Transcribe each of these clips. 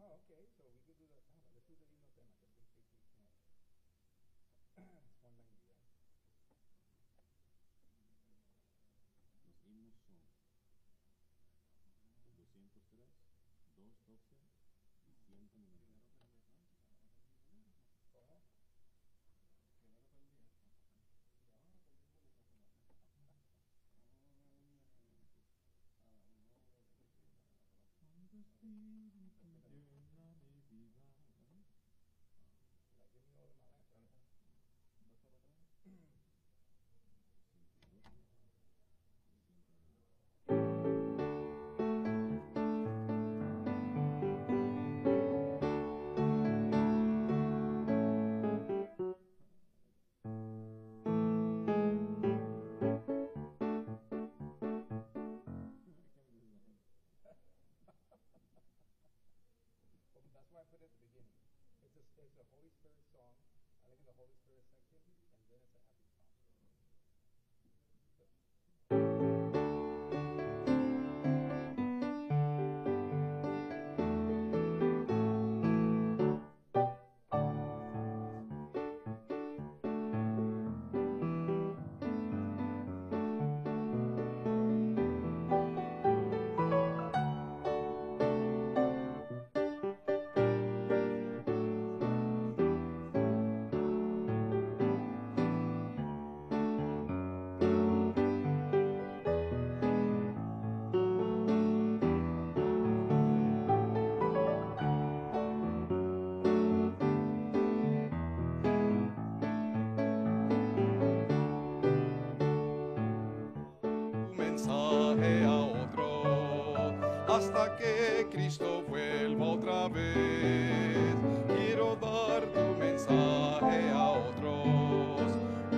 Oh, okay, so we could do that. Let's do the himno tema, just in case we can't. It's 190, right? Los himnos son el 203, 212 y 199. ¿Cómo? Like, give me all of my life, right? Well, that's why I put it at the beginning. It's a Holy Spirit song. I like the Holy Spirit section, and then it's a happy song. Mensaje a otro hasta que Cristo vuelva otra vez. Quiero dar tu mensaje a otros,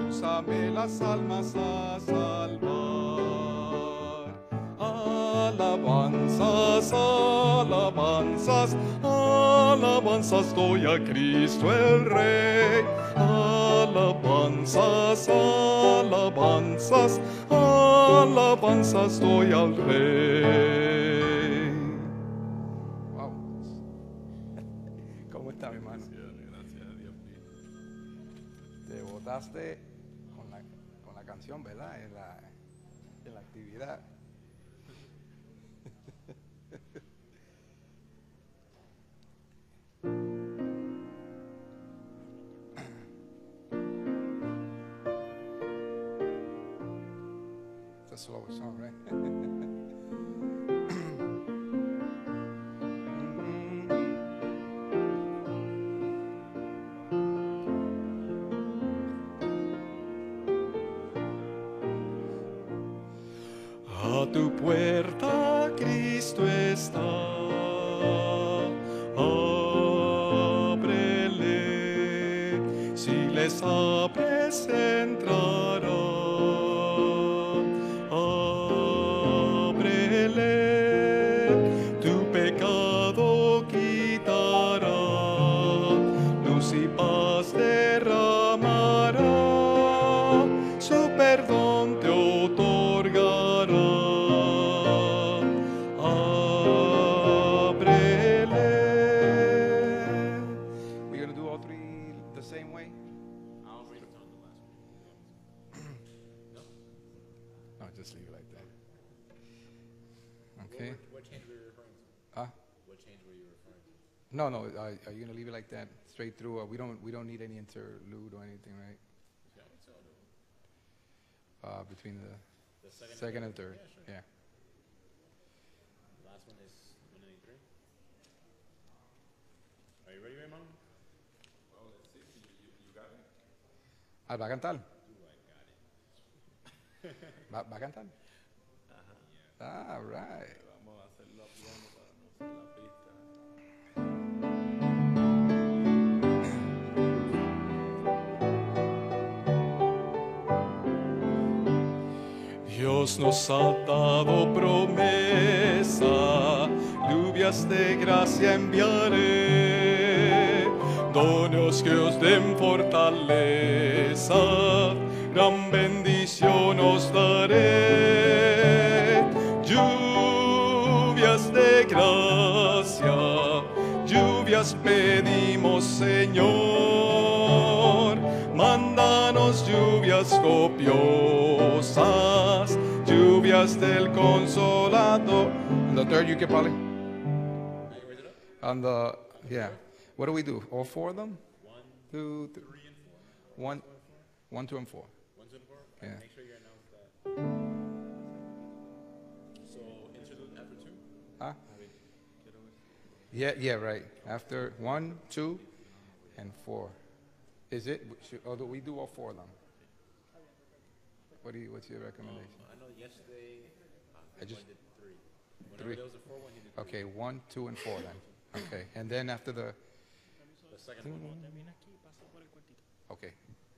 úsame las almas a salvar. Alabanzas, alabanzas, alabanzas doy a Cristo el Rey. Alabanzas, alabanzas, alabanzas doy al Rey. Wow. ¿Cómo está, mi hermano? Gracias a Dios. Te votaste con la canción, ¿verdad? En la actividad. It's a slow song, right? A tu puerta Cristo está, ábrele, si les abres entrará, ábrele, tu pecado quitará, luz y paz derramará, su perdón te otorgará. Just leave it like that. Okay. What change were you referring to? What change were you referring to? No. Are you gonna leave it like that, straight through? We don't need any interlude or anything, right? Yeah, so Between the second second and third. Yeah, sure. Yeah. The last one is 193. Are you ready, Raymond? Well, let's see. You got it? ¿Va a cantar? Do I got it? ¿Va a cantar? Ajá. All right. Vamos a hacerlo a piano para no hacer la pista. Dios nos ha dado promesa, lluvias de gracia enviaré, dones que os den fortaleza, gran bendición os daré. Lluvias de gracia, lluvias pedimos, Señor. Mándanos lluvias copiosas, lluvias del consolado. On the third, you get Polly? Can you raise it up? On the, yeah. What do we do? All four of them? 1, 2, 3. 3, and 4. 1, 1, 2, and 4. 1, 2, and 4. Yeah. Make sure you announce that. So interlude after 2. Huh? Yeah, right. After 1, 2, and 4. Is it? Or do we do all four of them? What's your recommendation? I know yesterday I just- one did 3. Whenever Three. there was a 4 one, he did 3. Okay, 1, 2, and 4 then. Okay, and then after the. The second one. Okay,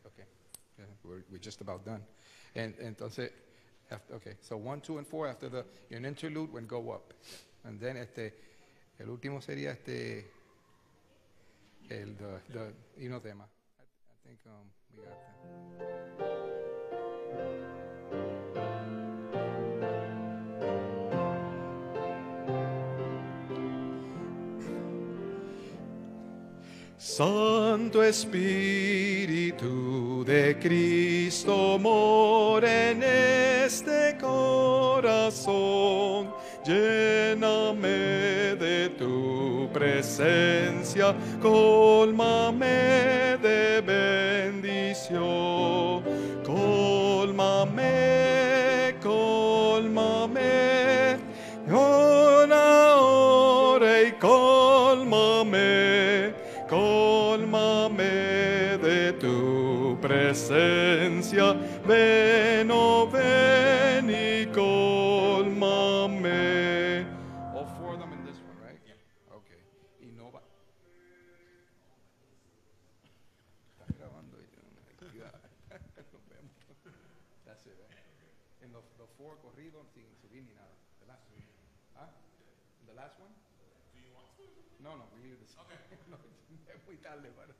okay. Yeah, we're just about done. And entonces, okay, so 1, 2, and 4 after the an interlude when go up, and then el último sería the himno tema. I think we got that. Santo Espíritu de Cristo, mora en este corazón. Lléname de tu presencia, cólmame de bendición. Cólmame, cólmame, ahora y cólmame. Cólmame de tu presencia, ven, oh ven y cólmame. All four of them in this one, right? Yeah. Okay. Y no va. Está grabando y ya. Nos vemos. That's it, right? En los four corridos sin subir ni nada. The last one. Huh? The last one? Do you want to? No, we leave this. Okay. No, es muy tarde, para.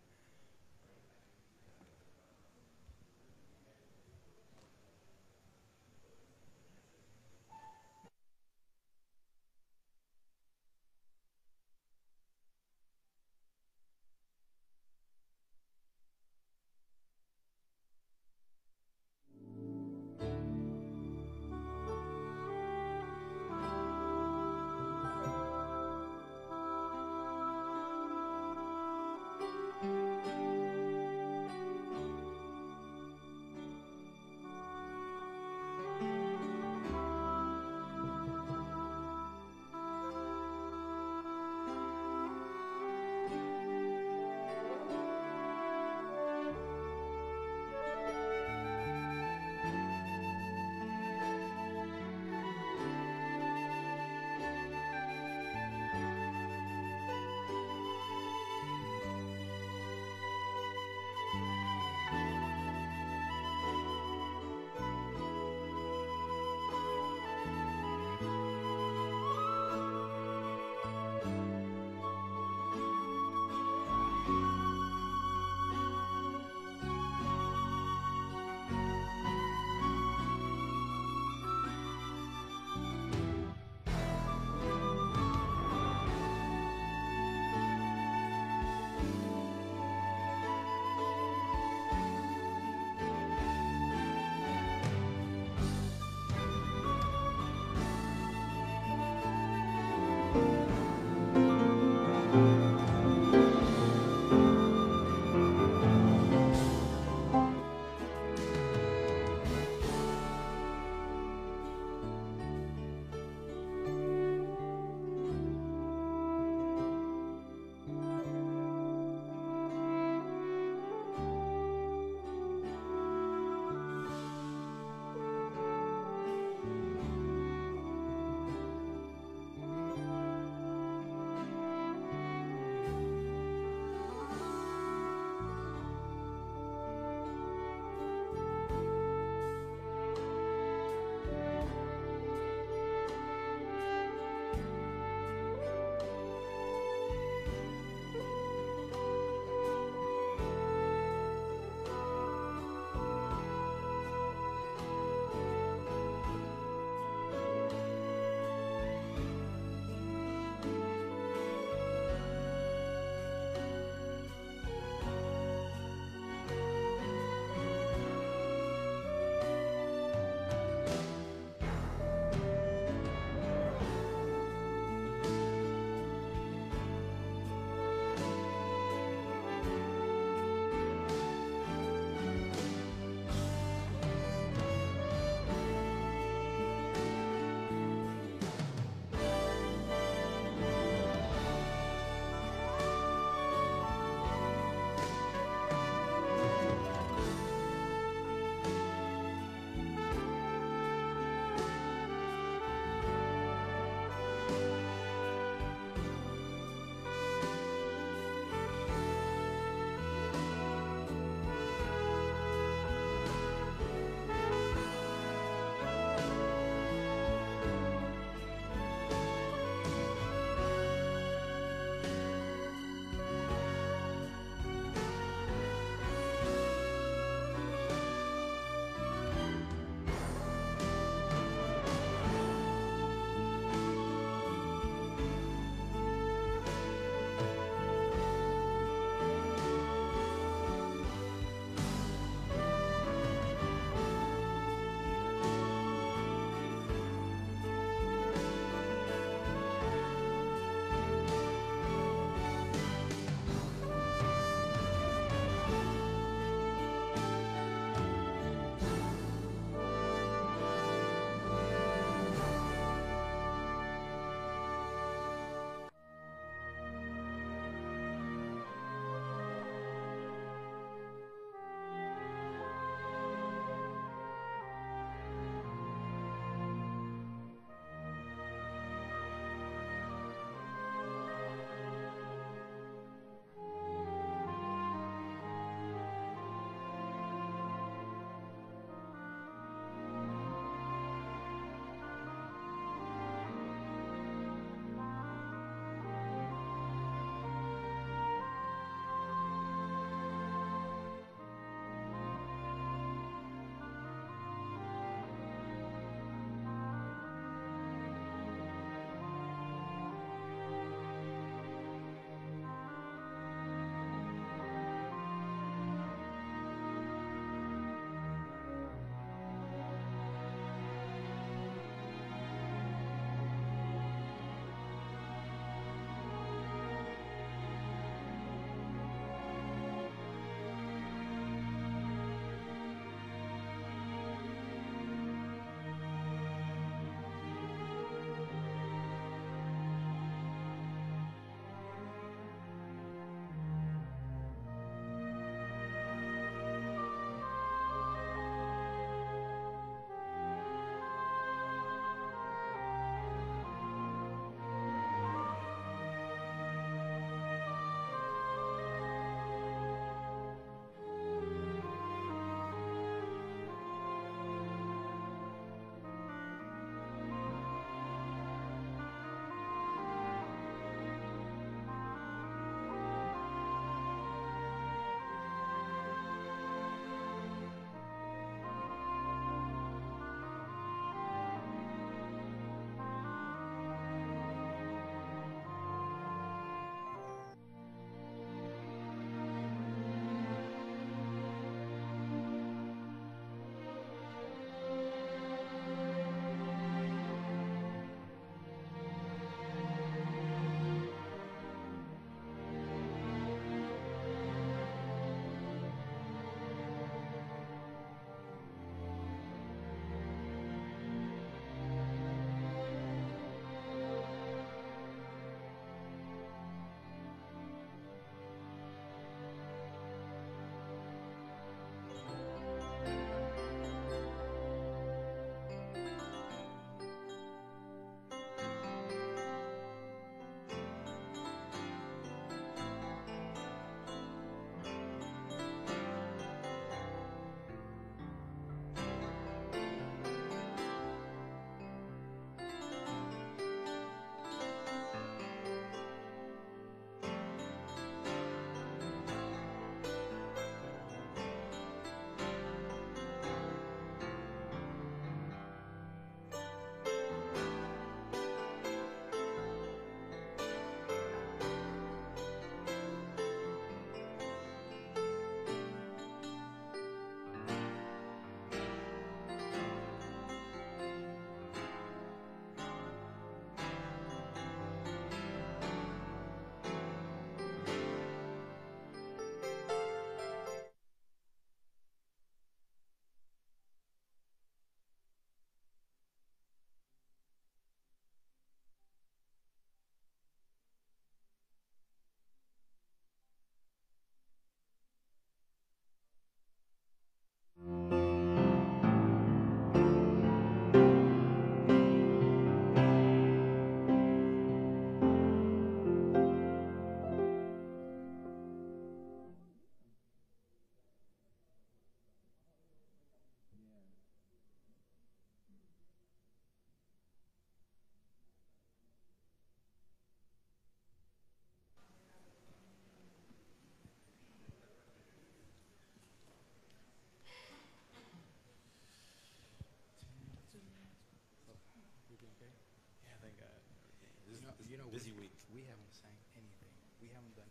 I'm done.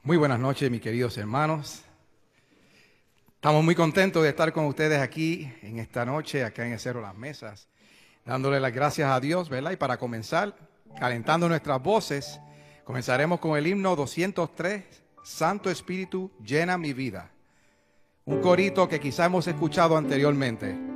Muy buenas noches, mis queridos hermanos. Estamos muy contentos de estar con ustedes aquí en esta noche, acá en el Cerro Las Mesas, dándole las gracias a Dios, ¿verdad? Y para comenzar, calentando nuestras voces, comenzaremos con el himno 203, Santo Espíritu, llena mi vida. Un corito que quizá hemos escuchado anteriormente.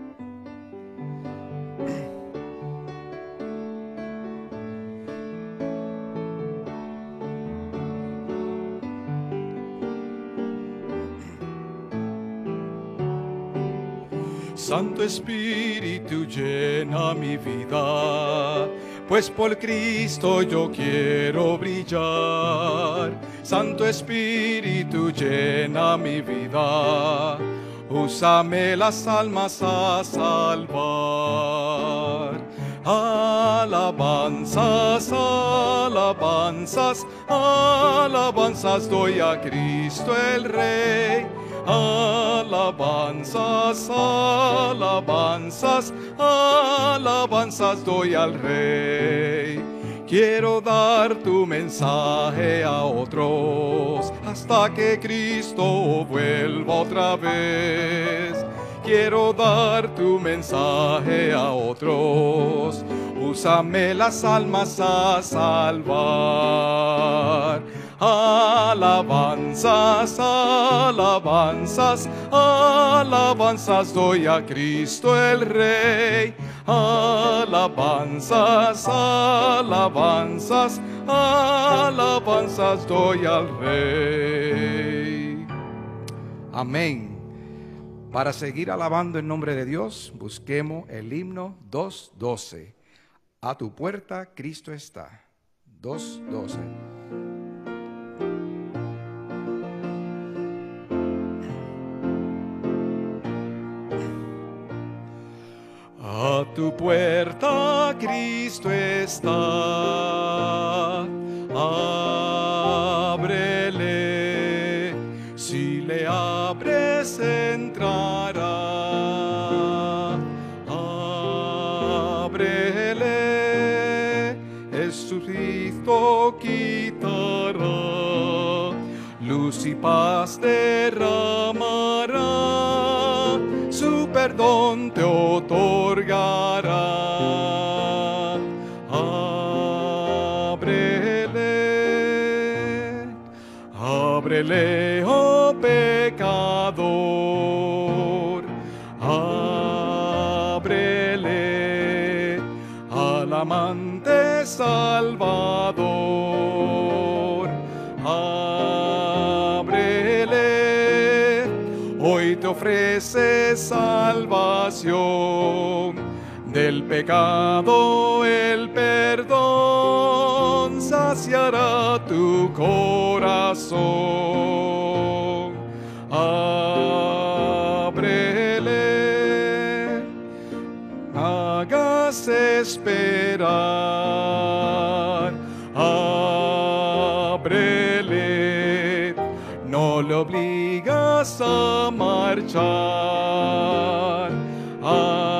Santo Espíritu, llena mi vida, pues por Cristo yo quiero brillar. Santo Espíritu, llena mi vida, úsame las almas a salvar. Alabanzas, alabanzas, alabanzas doy a Cristo el Rey. Alabanzas, alabanzas, alabanzas doy al Rey. Quiero dar tu mensaje a otros hasta que Cristo vuelva otra vez. Quiero dar tu mensaje a otros, úsame las almas a salvar. Alabanzas, alabanzas, alabanzas doy a Cristo el Rey. Alabanzas, alabanzas, alabanzas doy al Rey. Amén. Para seguir alabando el nombre de Dios, busquemos el himno 2:12. A tu puerta Cristo está. 2:12. A tu puerta Cristo está, ábrele, si le abres entrará. Ábrele, Jesucristo quitará, luz y paz derramará, su perdón te otorgará. Ábrele, ábrele, oh pecador, ábrele al amante Salvador. Ábrele, hoy te ofrece salvación, del pecado el perdón saciará tu corazón. Ábrele, hágase esperar. Ábrele, no le obligas a marchar. Ábrele,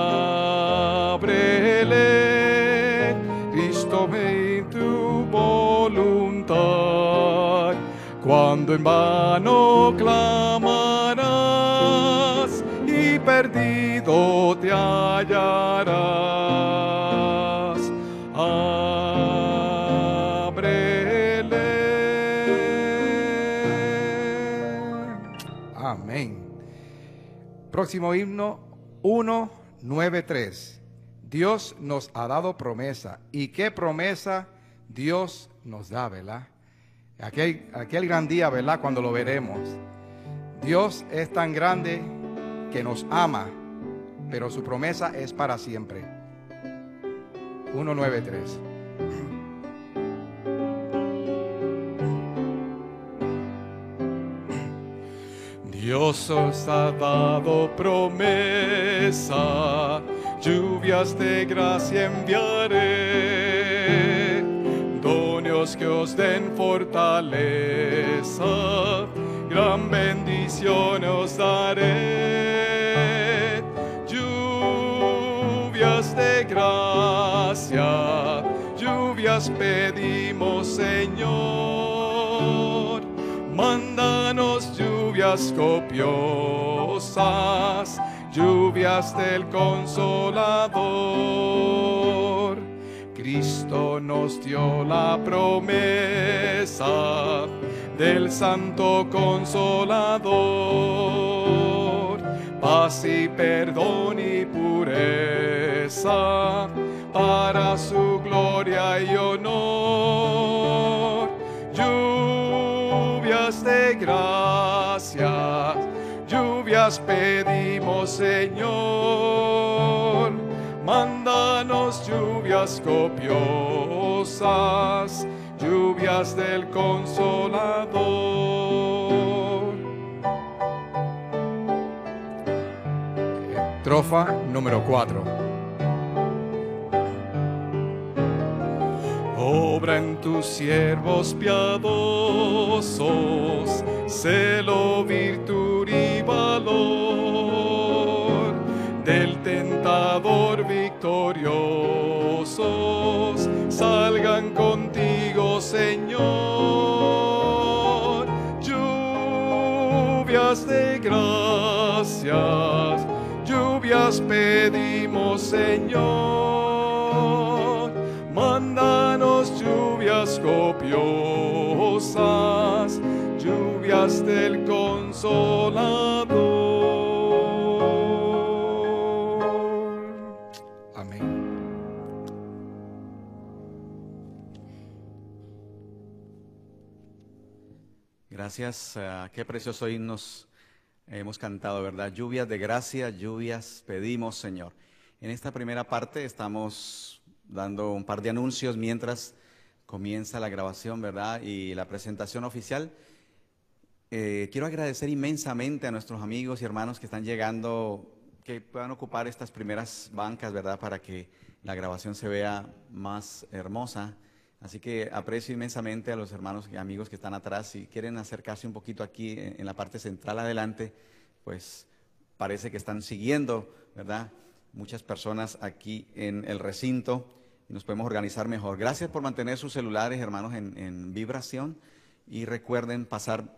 Cristo ve en tu voluntad. cuando en vano clamarás y perdido te hallarás. Ábrele. Amén. Próximo himno 193. Dios nos ha dado promesa. ¿Y qué promesa Dios nos da, verdad? Aquel gran día, ¿verdad? Cuando lo veremos. Dios es tan grande que nos ama, pero su promesa es para siempre. 193. Dios os ha dado promesa, lluvias de gracia enviaré, dones que os den fortaleza, gran bendición os daré. Lluvias de gracia, lluvias pedimos, Señor. Mándanos lluvias copiosas, lluvias del Consolador. Cristo nos dio la promesa del Santo Consolador, paz y perdón y pureza para su gloria y honor. Lluvias de gracias, lluvias pedimos, Señor. Mándanos lluvias copiosas, lluvias del Consolador. Estrofa número 4. Obra en tus siervos piadosos, celo, virtud y valor, del tentador victoriosos, salgan contigo, Señor. Lluvias de gracias, lluvias pedimos, Señor. Mándanos lluvias copiosas, lluvias del Consolador. Amén. Gracias. Qué precioso himnos hemos cantado, ¿verdad? Lluvias de gracia, lluvias pedimos, Señor. En esta primera parte estamos dando un par de anuncios mientras comienza la grabación, ¿verdad? Y la presentación oficial. Quiero agradecer inmensamente a nuestros amigos y hermanos que están llegando, que puedan ocupar estas primeras bancas, ¿verdad? Para que la grabación se vea más hermosa. Así que aprecio inmensamente a los hermanos y amigos que están atrás. Si quieren acercarse un poquito aquí en la parte central adelante, pues parece que están siguiendo, ¿verdad? Muchas personas aquí en el recinto y nos podemos organizar mejor. Gracias por mantener sus celulares, hermanos, en vibración, y recuerden pasar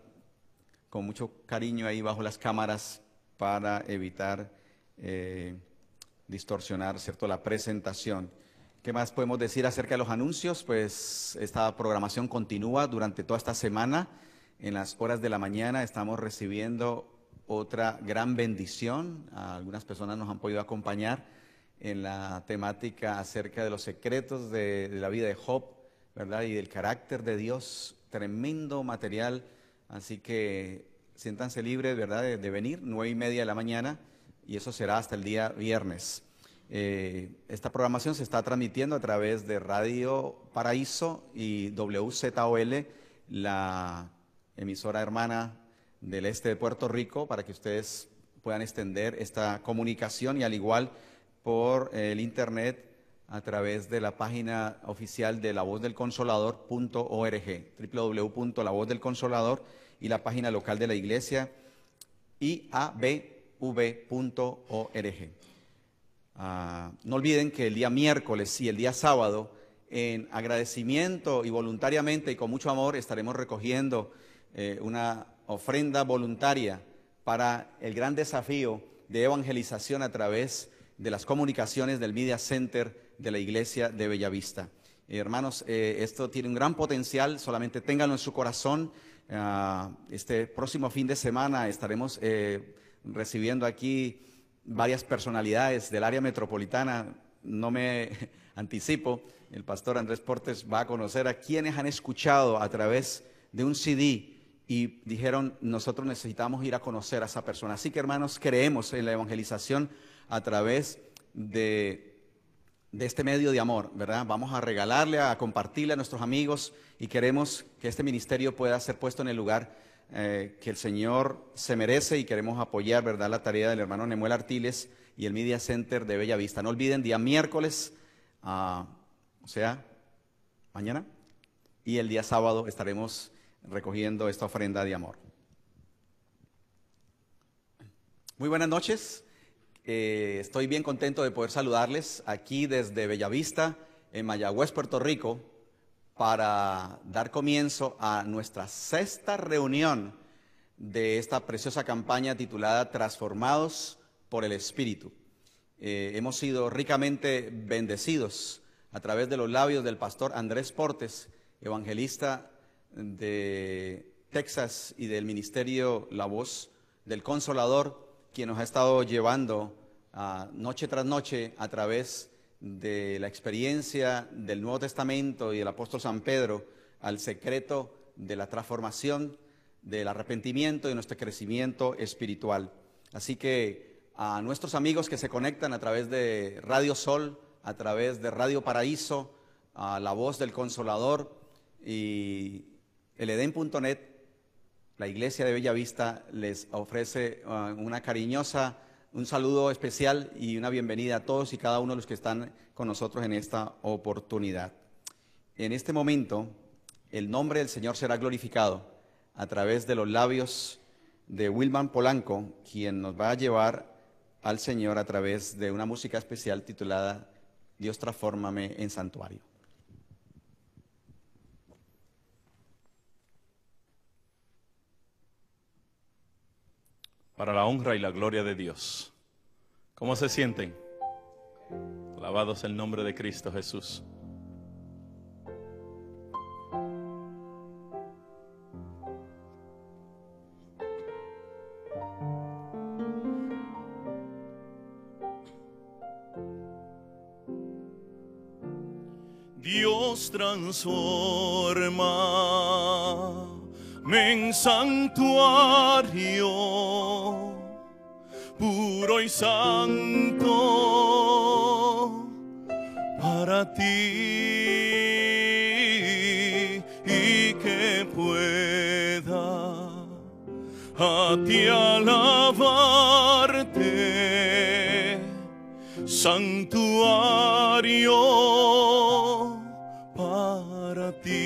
con mucho cariño ahí bajo las cámaras para evitar distorsionar, ¿cierto?, la presentación. ¿Qué más podemos decir acerca de los anuncios? Pues esta programación continúa durante toda esta semana. En las horas de la mañana estamos recibiendo otra gran bendición. Algunas personas nos han podido acompañar en la temática acerca de los secretos de la vida de Job, ¿verdad? Y del carácter de Dios. Tremendo material. Así que siéntanse libres, ¿verdad?, de venir, 9:30 de la mañana, y eso será hasta el día viernes. Esta programación se está transmitiendo a través de Radio Paraíso y WZOL, la emisora hermana del este de Puerto Rico, para que ustedes puedan extender esta comunicación, y al igual por el internet a través de la página oficial de lavozdelconsolador.org, www.lavozdelconsolador, y la página local de la iglesia, iabv.org. No olviden que el día miércoles y el día sábado, en agradecimiento y voluntariamente y con mucho amor, estaremos recogiendo una ofrenda voluntaria para el gran desafío de evangelización a través de las comunicaciones del Media Center de la Iglesia de Bellavista. Hermanos, esto tiene un gran potencial, solamente ténganlo en su corazón. Este próximo fin de semana estaremos recibiendo aquí varias personalidades del área metropolitana. No me anticipo, el pastor Andrés Portes va a conocer a quienes han escuchado a través de un CD y dijeron, nosotros necesitamos ir a conocer a esa persona. Así que, hermanos, creemos en la evangelización a través de este medio de amor, ¿verdad? Vamos a regalarle, a compartirle a nuestros amigos y queremos que este ministerio pueda ser puesto en el lugar que el Señor se merece, y queremos apoyar, ¿verdad?, la tarea del hermano Nemuel Artiles y el Media Center de Bellavista. No olviden, día miércoles, o sea, mañana, y el día sábado estaremos recogiendo esta ofrenda de amor. Muy buenas noches. Estoy bien contento de poder saludarles aquí desde Bellavista, en Mayagüez, Puerto Rico, para dar comienzo a nuestra 6ª reunión de esta preciosa campaña titulada Transformados por el Espíritu. Hemos sido ricamente bendecidos a través de los labios del pastor Andrés Portes, evangelista de Texas y del ministerio La Voz del Consolador, quien nos ha estado llevando noche tras noche a través de la experiencia del Nuevo Testamento y del apóstol San Pedro al secreto de la transformación, del arrepentimiento y nuestro crecimiento espiritual. Así que a nuestros amigos que se conectan a través de Radio Sol, a través de Radio Paraíso, a La Voz del Consolador y el Edén.net, la Iglesia de Bellavista les ofrece un saludo especial y una bienvenida a todos y cada uno de los que están con nosotros en esta oportunidad. En este momento, el nombre del Señor será glorificado a través de los labios de Wilman Polanco, quien nos va a llevar al Señor a través de una música especial titulada Dios transfórmame en santuario. Para la honra y la gloria de Dios. ¿Cómo se sienten? Alabado sea el nombre de Cristo Jesús. Dios transforma en santuario puro y santo para ti, y que pueda a ti alabarte, santuario para ti.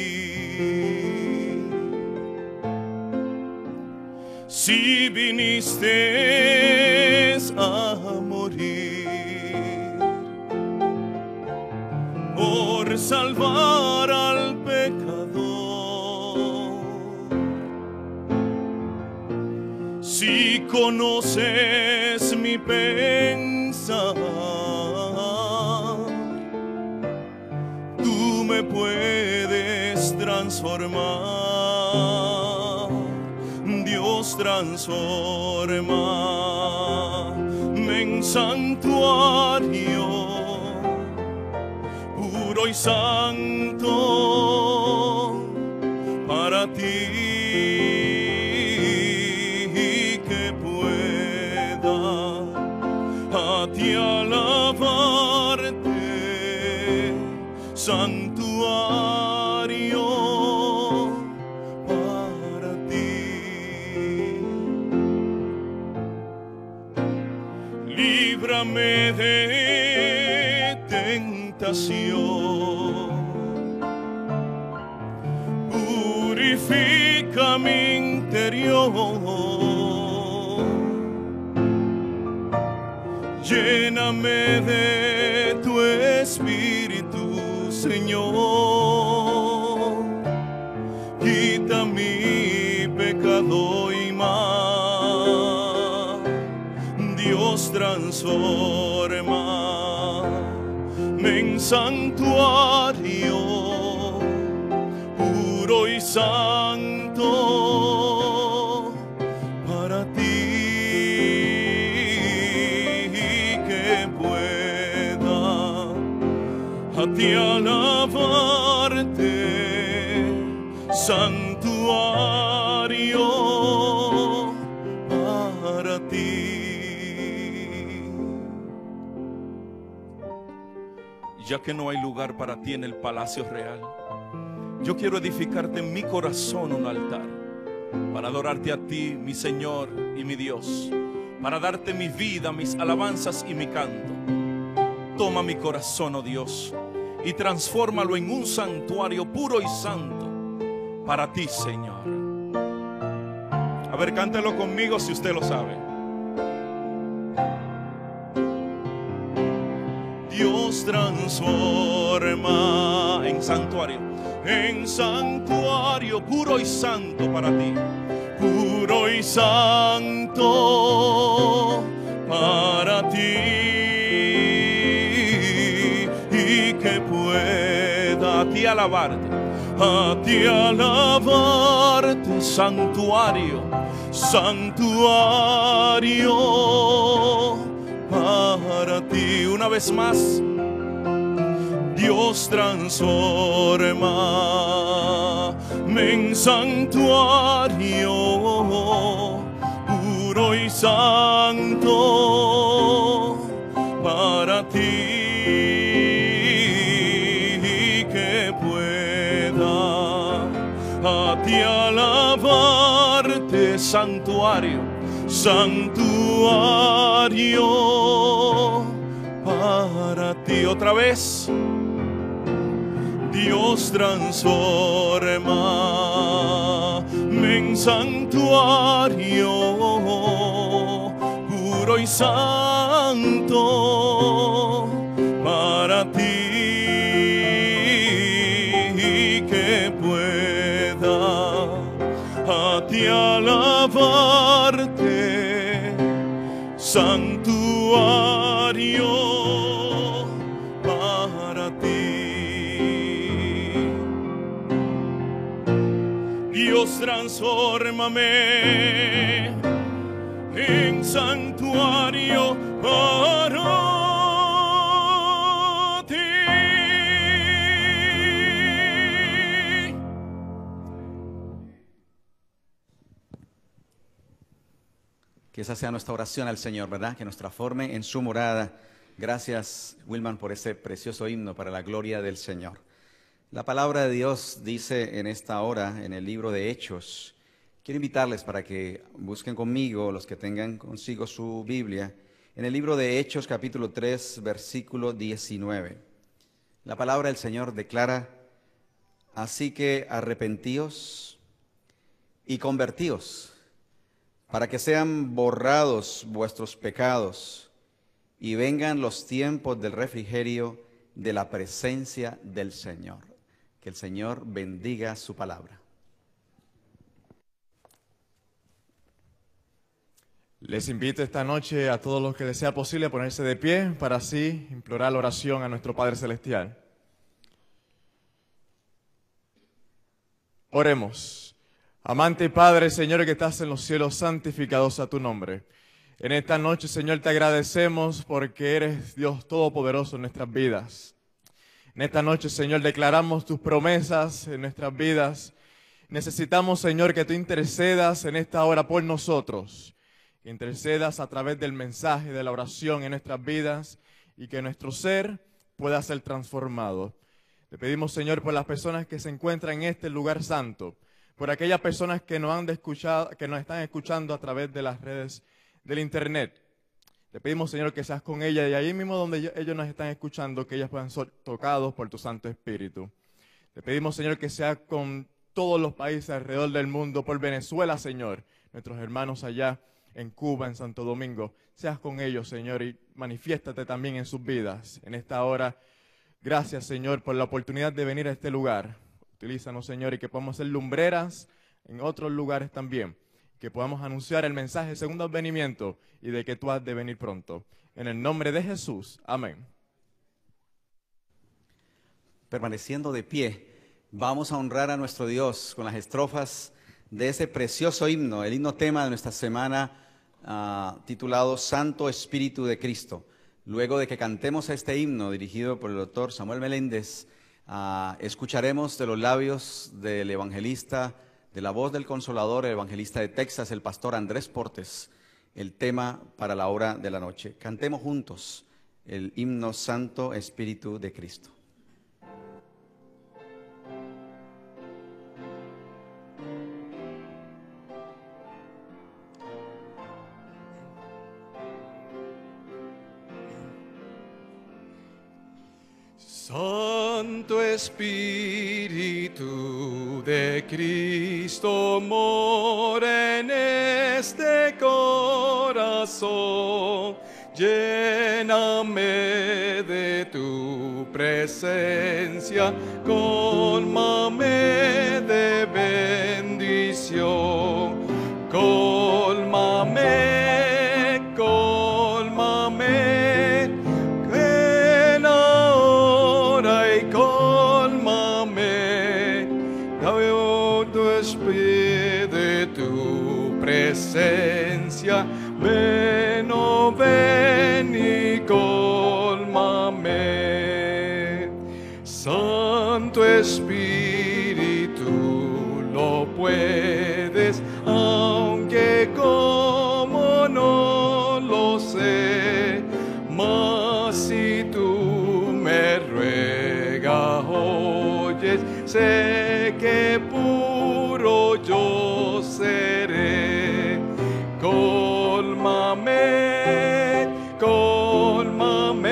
Si viniste a morir por salvar al pecador, si conoces mi pensar, tú me puedes transformar. Dios transforma en santuario puro y santo para ti, y que pueda a ti alabarte, santuario líbrame de tentación, purifica mi interior, lléname de tu espíritu, Señor, quita mi nunca doy más. Dios transforma en santuario puro y santo para ti, que pueda a ti alabarte, santuario para ti. Ya que no hay lugar para ti en el palacio real, yo quiero edificarte en mi corazón un altar para adorarte a ti, mi Señor y mi Dios, para darte mi vida, mis alabanzas y mi canto. Toma mi corazón, oh Dios, y transfórmalo en un santuario puro y santo para ti, Señor. A ver, cántelo conmigo si usted lo sabe. Dios transforma en santuario puro y santo para ti, puro y santo para ti, y que pueda a ti alabarte, santuario, santuario para ti. Una vez más, Dios transforma en santuario puro y santo para ti, que pueda a ti alabarte, santuario, santuario para ti. Otra vez, Dios transforma en santuario puro y santo para ti, que pueda a ti alabarte, santuario para ti. Dios, transfórmame en santuario para ti. Que esa sea nuestra oración al Señor, ¿verdad? Que nos transforme en su morada. Gracias, Wilman, por ese precioso himno para la gloria del Señor. La palabra de Dios dice en esta hora, en el libro de Hechos. Quiero invitarles para que busquen conmigo, los que tengan consigo su Biblia, en el libro de Hechos, capítulo 3, versículo 19. La palabra del Señor declara: así que arrepentíos y convertíos, para que sean borrados vuestros pecados y vengan los tiempos del refrigerio de la presencia del Señor. Que el Señor bendiga su palabra. Les invito esta noche a todos los que les sea posible a ponerse de pie para así implorar la oración a nuestro Padre Celestial. Oremos. Amante Padre, Señor, que estás en los cielos, santificado sea tu nombre. En esta noche, Señor, te agradecemos porque eres Dios todopoderoso en nuestras vidas. En esta noche, Señor, declaramos tus promesas en nuestras vidas. Necesitamos, Señor, que tú intercedas en esta hora por nosotros. Que intercedas a través del mensaje de la oración en nuestras vidas y que nuestro ser pueda ser transformado. Te pedimos, Señor, por las personas que se encuentran en este lugar santo, por aquellas personas que nos están escuchando a través de las redes del internet. Te pedimos, Señor, que seas con ellas y ahí mismo donde ellos nos están escuchando, que ellas puedan ser tocados por tu Santo Espíritu. Te pedimos, Señor, que sea con todos los países alrededor del mundo, por Venezuela, Señor, nuestros hermanos allá en Cuba, en Santo Domingo. Seas con ellos, Señor, y manifiéstate también en sus vidas. En esta hora, gracias, Señor, por la oportunidad de venir a este lugar. Utilízanos, Señor, y que podamos ser lumbreras en otros lugares también, que podamos anunciar el mensaje del segundo advenimiento y de que tú has de venir pronto. En el nombre de Jesús, amén. Permaneciendo de pie, vamos a honrar a nuestro Dios con las estrofas de ese precioso himno, el himno tema de nuestra semana titulado Santo Espíritu de Cristo. Luego de que cantemos este himno dirigido por el doctor Samuel Meléndez, escucharemos de los labios del evangelista, de la voz del Consolador, el evangelista de Texas, el pastor Andrés Portes, el tema para la hora de la noche. Cantemos juntos el himno Santo Espíritu de Cristo. Santo Espíritu de Cristo, mora en este corazón, lléname de tu presencia, cólmame de bendición, cólmame, cólmame. De tu presencia, ven, oh ven y cólmame. Santo Espíritu, lo puedes, aunque como no lo sé, mas si tú me ruegas, oyes, sé que puro yo seré. Cólmame, cólmame,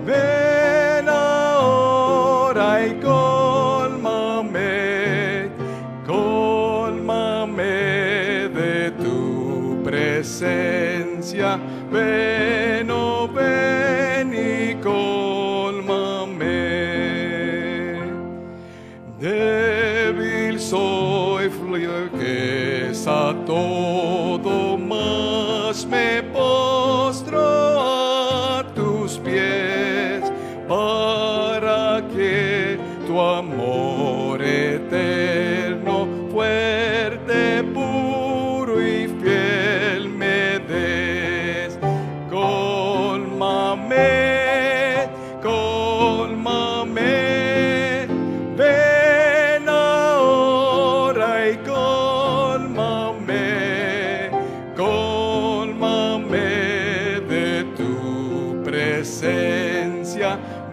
ven ahora y cólmame, cólmame de tu presencia, ven, oh ven y cólmame. Débil soy, fluido que es a todo, más me postro a tus pies, para que tu amor eterno, fuerte, puro y fiel me des. Cólmame, cólmame.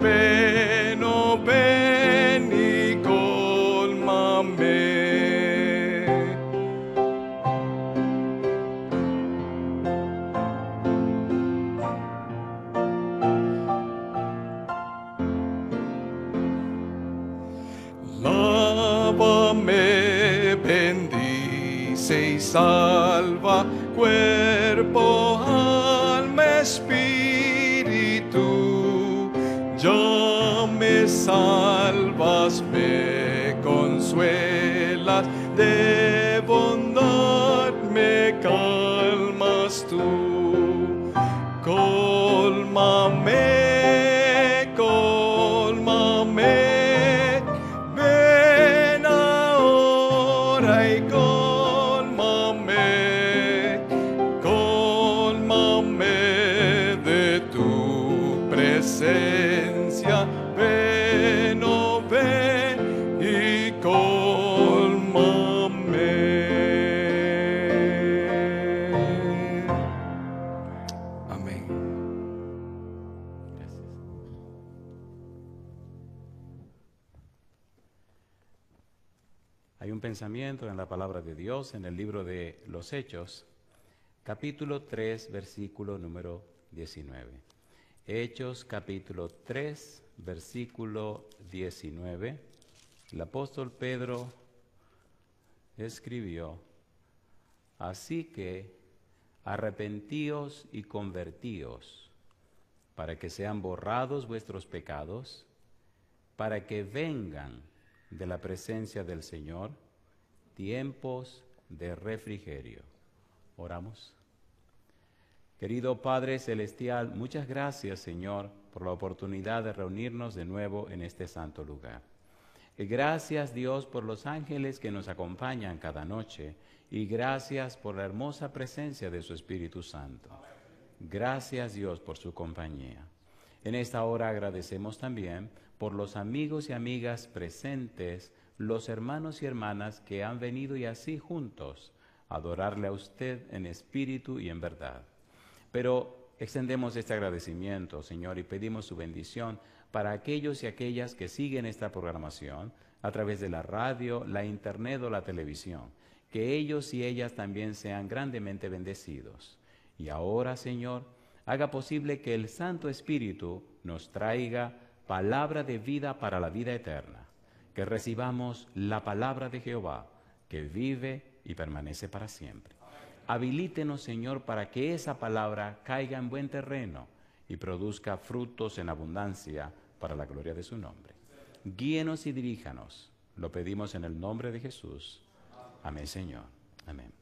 Ven, oh ven y cólmame. Lávame, bendice y salva, cuerpo, alma, espíritu. Ya me salvas, me consuelas, de bondad me calmas tú. Cólmame, cólmame, ven ahora y cólmame, cólmame de tu presencia, ven, oh ven y cólmame. Amén. Gracias. Hay un pensamiento en la palabra de Dios en el libro de los Hechos, capítulo 3, versículo número 19. Hechos, capítulo 3, versículo 19. El apóstol Pedro escribió: así que arrepentíos y convertíos, para que sean borrados vuestros pecados, para que vengan de la presencia del Señor tiempos de refrigerio. Oramos. Querido Padre Celestial, muchas gracias, Señor, por la oportunidad de reunirnos de nuevo en este santo lugar. Y gracias, Dios, por los ángeles que nos acompañan cada noche, y gracias por la hermosa presencia de su Espíritu Santo. Gracias, Dios, por su compañía. En esta hora agradecemos también por los amigos y amigas presentes, los hermanos y hermanas que han venido y así juntos a adorarle a usted en espíritu y en verdad. Pero extendemos este agradecimiento, Señor, y pedimos su bendición para aquellos y aquellas que siguen esta programación a través de la radio, la internet o la televisión. Que ellos y ellas también sean grandemente bendecidos. Y ahora, Señor, haga posible que el Santo Espíritu nos traiga palabra de vida para la vida eterna. Que recibamos la palabra de Jehová, que vive y permanece para siempre. Habilítenos, Señor, para que esa palabra caiga en buen terreno y produzca frutos en abundancia para la gloria de su nombre. Guíenos y diríjanos. Lo pedimos en el nombre de Jesús. Amén, Señor. Amén.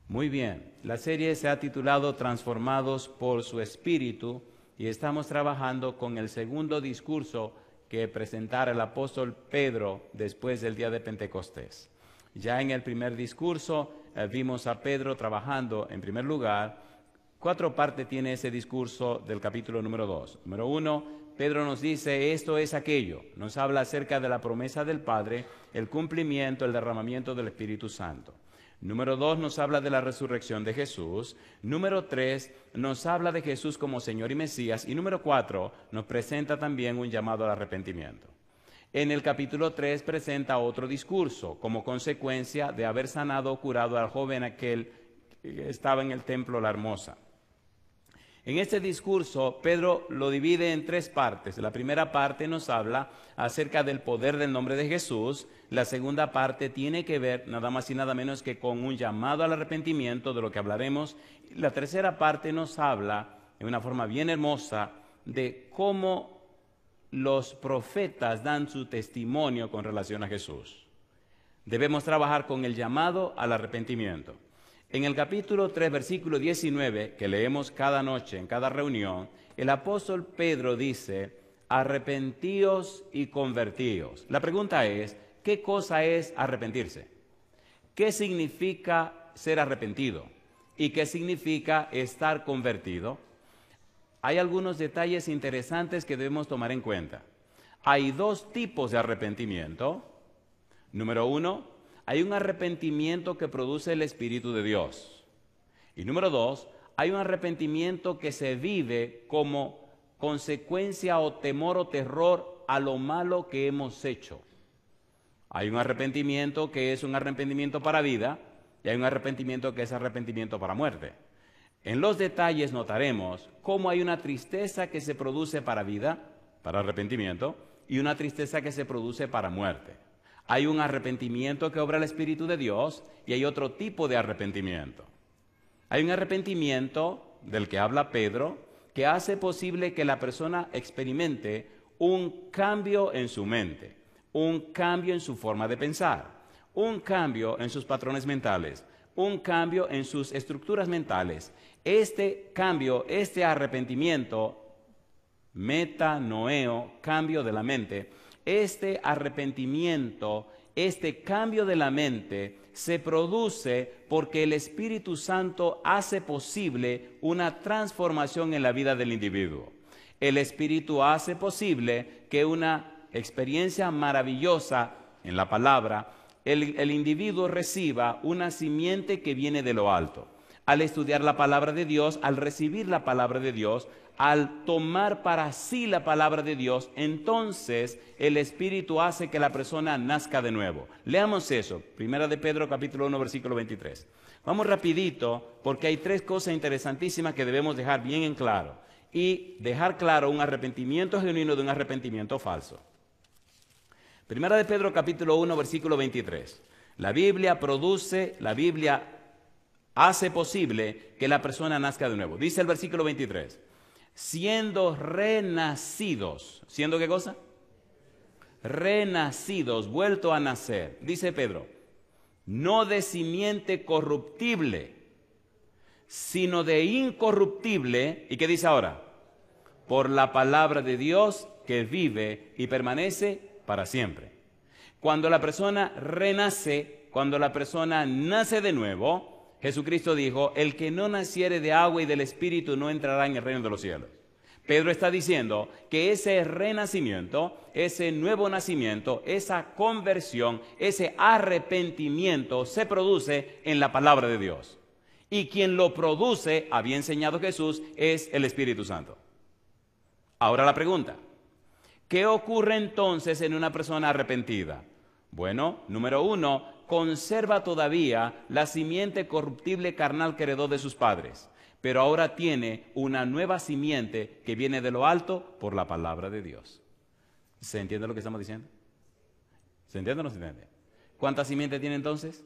Muy bien, la serie se ha titulado Transformados por su Espíritu y estamos trabajando con el segundo discurso que presentara el apóstol Pedro después del día de Pentecostés. Ya en el primer discurso vimos a Pedro trabajando, en primer lugar, 4 partes tiene ese discurso del capítulo número 2. Número 1, Pedro nos dice esto es aquello, nos habla acerca de la promesa del Padre, el cumplimiento, el derramamiento del Espíritu Santo. Número 2 nos habla de la resurrección de Jesús. Número 3 nos habla de Jesús como Señor y Mesías. Y número 4 nos presenta también un llamado al arrepentimiento. En el capítulo 3 presenta otro discurso como consecuencia de haber sanado o curado al joven aquel que estaba en el templo La Hermosa. En este discurso, Pedro lo divide en 3 partes. La primera parte nos habla acerca del poder del nombre de Jesús. La segunda parte tiene que ver nada más y nada menos que con un llamado al arrepentimiento, de lo que hablaremos. La tercera parte nos habla, de una forma bien hermosa, de cómo los profetas dan su testimonio con relación a Jesús. Debemos trabajar con el llamado al arrepentimiento. En el capítulo 3, versículo 19, que leemos cada noche en cada reunión, el apóstol Pedro dice, arrepentíos y convertíos. La pregunta es, ¿qué cosa es arrepentirse? ¿Qué significa ser arrepentido? ¿Y qué significa estar convertido? Hay algunos detalles interesantes que debemos tomar en cuenta. Hay 2 tipos de arrepentimiento. Número 1, hay un arrepentimiento que produce el Espíritu de Dios. Y número 2, hay un arrepentimiento que se vive como consecuencia o temor o terror a lo malo que hemos hecho. Hay un arrepentimiento que es un arrepentimiento para vida y hay un arrepentimiento que es arrepentimiento para muerte. En los detalles notaremos cómo hay una tristeza que se produce para vida, para arrepentimiento, y una tristeza que se produce para muerte. Hay un arrepentimiento que obra el Espíritu de Dios y hay otro tipo de arrepentimiento. Hay un arrepentimiento del que habla Pedro que hace posible que la persona experimente un cambio en su mente, un cambio en su forma de pensar, un cambio en sus patrones mentales, un cambio en sus estructuras mentales. Este cambio, este arrepentimiento, metanoeo, cambio de la mente, este arrepentimiento, este cambio de la mente se produce porque el Espíritu Santo hace posible una transformación en la vida del individuo. El Espíritu hace posible que una experiencia maravillosa en la palabra, el individuo reciba una simiente que viene de lo alto. Al estudiar la palabra de Dios, al recibir la palabra de Dios, al tomar para sí la palabra de Dios, entonces el Espíritu hace que la persona nazca de nuevo. Leamos eso, Primera de Pedro capítulo 1 versículo 23. Vamos rapidito porque hay 3 cosas interesantísimas que debemos dejar bien en claro y dejar claro un arrepentimiento genuino de un arrepentimiento falso. Primera de Pedro capítulo 1 versículo 23. La Biblia hace posible que la persona nazca de nuevo. Dice el versículo 23. Siendo renacidos. ¿Siendo qué cosa? Renacidos, vuelto a nacer. Dice Pedro, no de simiente corruptible, sino de incorruptible. ¿Y qué dice ahora? Por la palabra de Dios que vive y permanece para siempre. Cuando la persona renace, cuando la persona nace de nuevo, Jesucristo dijo, el que no naciere de agua y del Espíritu no entrará en el reino de los cielos. Pedro está diciendo que ese renacimiento, ese nuevo nacimiento, esa conversión, ese arrepentimiento se produce en la palabra de Dios. Y quien lo produce, había enseñado Jesús, es el Espíritu Santo. Ahora la pregunta, ¿qué ocurre entonces en una persona arrepentida? Bueno, número 1, conserva todavía la simiente corruptible carnal que heredó de sus padres, pero ahora tiene una nueva simiente que viene de lo alto por la palabra de Dios. ¿Se entiende lo que estamos diciendo? ¿Se entiende o no se entiende? ¿Cuántas simientes tiene entonces?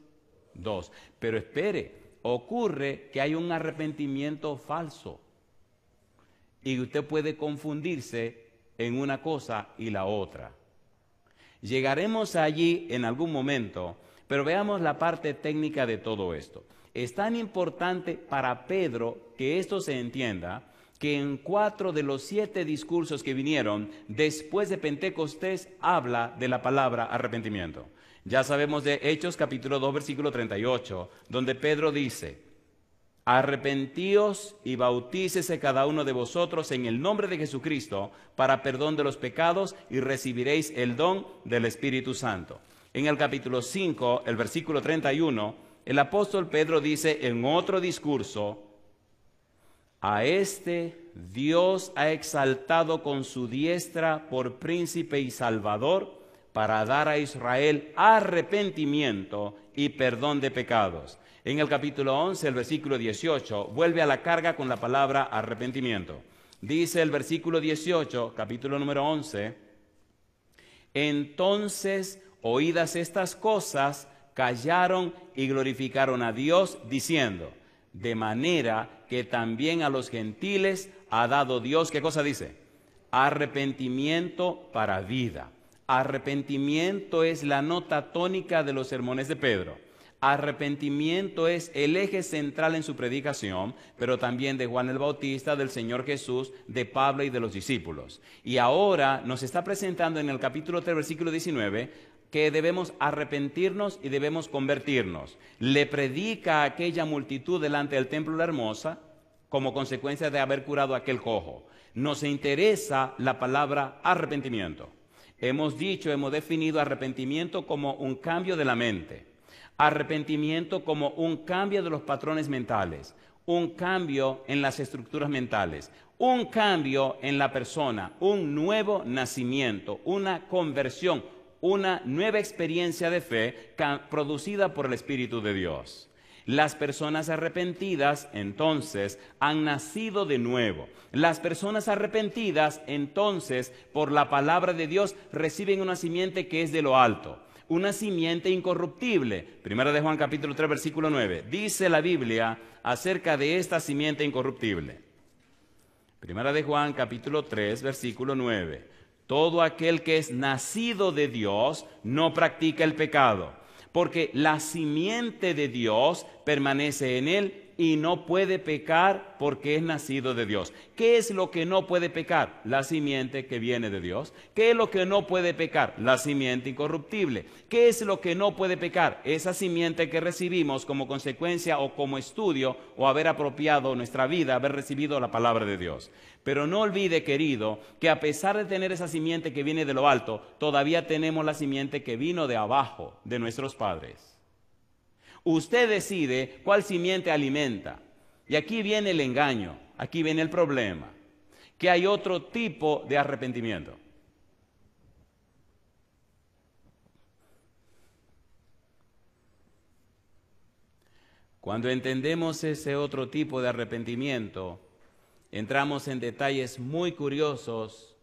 2. Pero espere, ocurre que hay un arrepentimiento falso y usted puede confundirse en una cosa y la otra. Llegaremos allí en algún momento, pero veamos la parte técnica de todo esto. Es tan importante para Pedro que esto se entienda, que en 4 de los 7 discursos que vinieron después de Pentecostés habla de la palabra arrepentimiento. Ya sabemos de Hechos capítulo 2 versículo 38, donde Pedro dice, arrepentíos y bautícese cada uno de vosotros en el nombre de Jesucristo para perdón de los pecados y recibiréis el don del Espíritu Santo. En el capítulo 5, el versículo 31, el apóstol Pedro dice en otro discurso, a este Dios ha exaltado con su diestra por príncipe y salvador para dar a Israel arrepentimiento y perdón de pecados. En el capítulo 11, el versículo 18, vuelve a la carga con la palabra arrepentimiento. Dice el versículo 18, capítulo número 11, entonces, oídas estas cosas, callaron y glorificaron a Dios, diciendo, de manera que también a los gentiles ha dado Dios, ¿qué cosa dice? Arrepentimiento para vida. Arrepentimiento es la nota tónica de los sermones de Pedro. Arrepentimiento es el eje central en su predicación, pero también de Juan el Bautista, del Señor Jesús, de Pablo y de los discípulos. Y ahora nos está presentando en el capítulo 3, versículo 19, que debemos arrepentirnos y debemos convertirnos. Le predica a aquella multitud delante del templo la hermosa, como consecuencia de haber curado a aquel cojo. Nos interesa la palabra arrepentimiento. Hemos definido arrepentimiento como un cambio de la mente. Arrepentimiento como un cambio de los patrones mentales, un cambio en las estructuras mentales, un cambio en la persona, un nuevo nacimiento, una conversión, una nueva experiencia de fe producida por el Espíritu de Dios. Las personas arrepentidas, entonces, han nacido de nuevo. Las personas arrepentidas, entonces, por la palabra de Dios, reciben una simiente que es de lo alto. Una simiente incorruptible. Primera de Juan capítulo 3 versículo 9. Dice la Biblia acerca de esta simiente incorruptible. Primera de Juan capítulo 3 versículo 9. Todo aquel que es nacido de Dios no practica el pecado, porque la simiente de Dios permanece en él y no puede pecar porque es nacido de Dios. ¿Qué es lo que no puede pecar? La simiente que viene de Dios. ¿Qué es lo que no puede pecar? La simiente incorruptible. ¿Qué es lo que no puede pecar? Esa simiente que recibimos como consecuencia o como estudio o haber apropiado nuestra vida, haber recibido la palabra de Dios. Pero no olvide, querido, que a pesar de tener esa simiente que viene de lo alto, todavía tenemos la simiente que vino de abajo, de nuestros padres. Usted decide cuál simiente alimenta. Y aquí viene el engaño, aquí viene el problema, que hay otro tipo de arrepentimiento. Cuando entendemos ese otro tipo de arrepentimiento, entramos en detalles muy curiosos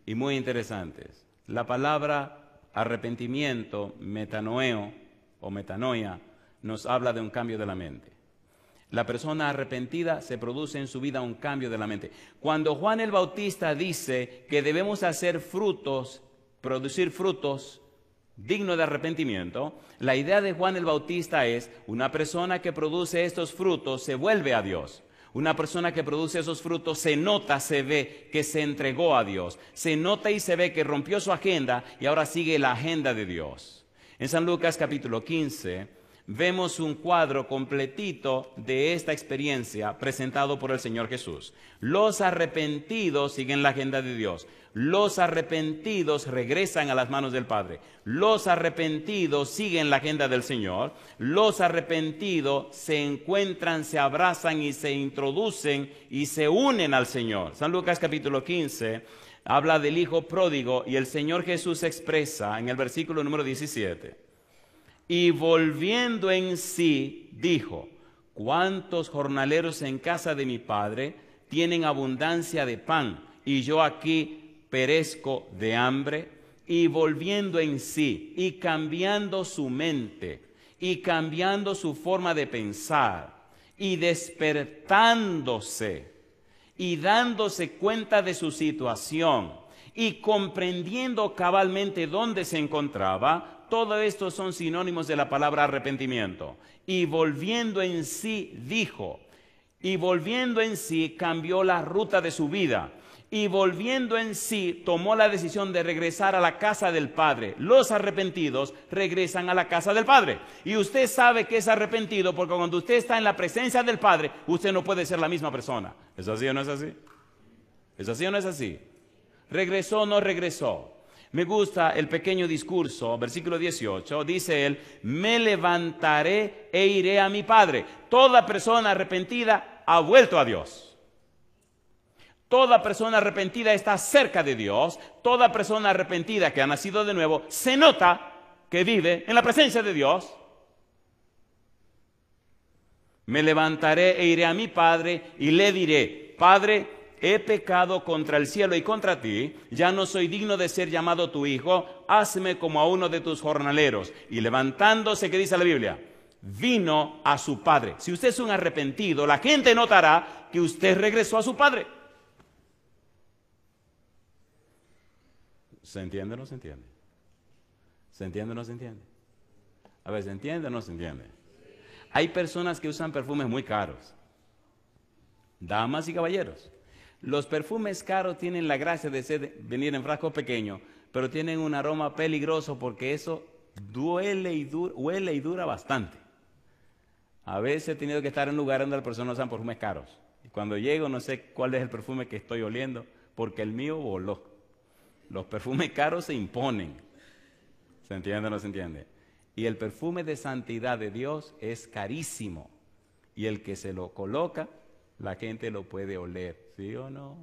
y muy interesantes. La palabra arrepentimiento, metanoeo o metanoia, nos habla de un cambio de la mente. La persona arrepentida se produce en su vida un cambio de la mente. Cuando Juan el Bautista dice que debemos hacer frutos, producir frutos digno de arrepentimiento, la idea de Juan el Bautista es una persona que produce estos frutos se vuelve a Dios. Una persona que produce esos frutos se nota, se ve que se entregó a Dios. Se nota y se ve que rompió su agenda y ahora sigue la agenda de Dios. En San Lucas capítulo 15 vemos un cuadro completito de esta experiencia presentado por el Señor Jesús. Los arrepentidos siguen la agenda de Dios. Los arrepentidos regresan a las manos del Padre. Los arrepentidos siguen la agenda del Señor. Los arrepentidos se encuentran, se abrazan y se introducen y se unen al Señor. San Lucas capítulo 15 habla del hijo pródigo y el Señor Jesús expresa en el versículo número 17. Y volviendo en sí, dijo, ¿cuántos jornaleros en casa de mi padre tienen abundancia de pan y yo aquí perezco de hambre? Y volviendo en sí y cambiando su mente y cambiando su forma de pensar y despertándose y dándose cuenta de su situación y comprendiendo cabalmente dónde se encontraba, todo esto son sinónimos de la palabra arrepentimiento. Y volviendo en sí dijo, y volviendo en sí cambió la ruta de su vida. Y volviendo en sí, tomó la decisión de regresar a la casa del Padre. Los arrepentidos regresan a la casa del Padre. Y usted sabe que es arrepentido porque cuando usted está en la presencia del Padre, usted no puede ser la misma persona. ¿Es así o no es así? ¿Es así o no es así? ¿Regresó o no regresó? Me gusta el pequeño discurso, versículo 18, dice él, me levantaré e iré a mi Padre. Toda persona arrepentida ha vuelto a Dios. Toda persona arrepentida está cerca de Dios. Toda persona arrepentida que ha nacido de nuevo se nota que vive en la presencia de Dios. Me levantaré e iré a mi Padre y le diré, Padre, he pecado contra el cielo y contra ti, ya no soy digno de ser llamado tu hijo, hazme como a uno de tus jornaleros. Y levantándose, ¿qué dice la Biblia? Vino a su padre. Si usted es un arrepentido, la gente notará que usted regresó a su padre. ¿Se entiende o no se entiende? ¿Se entiende o no se entiende? A ver, ¿se entiende o no se entiende? Hay personas que usan perfumes muy caros. Damas y caballeros. Los perfumes caros tienen la gracia de venir en frascos pequeños, pero tienen un aroma peligroso porque eso huele y dura bastante. A veces he tenido que estar en lugares donde las personas usan perfumes caros. Y cuando llego no sé cuál es el perfume que estoy oliendo, porque el mío voló. Los perfumes caros se imponen. ¿Se entiende o no se entiende? Y el perfume de santidad de Dios es carísimo. Y el que se lo coloca, la gente lo puede oler. ¿Sí o no?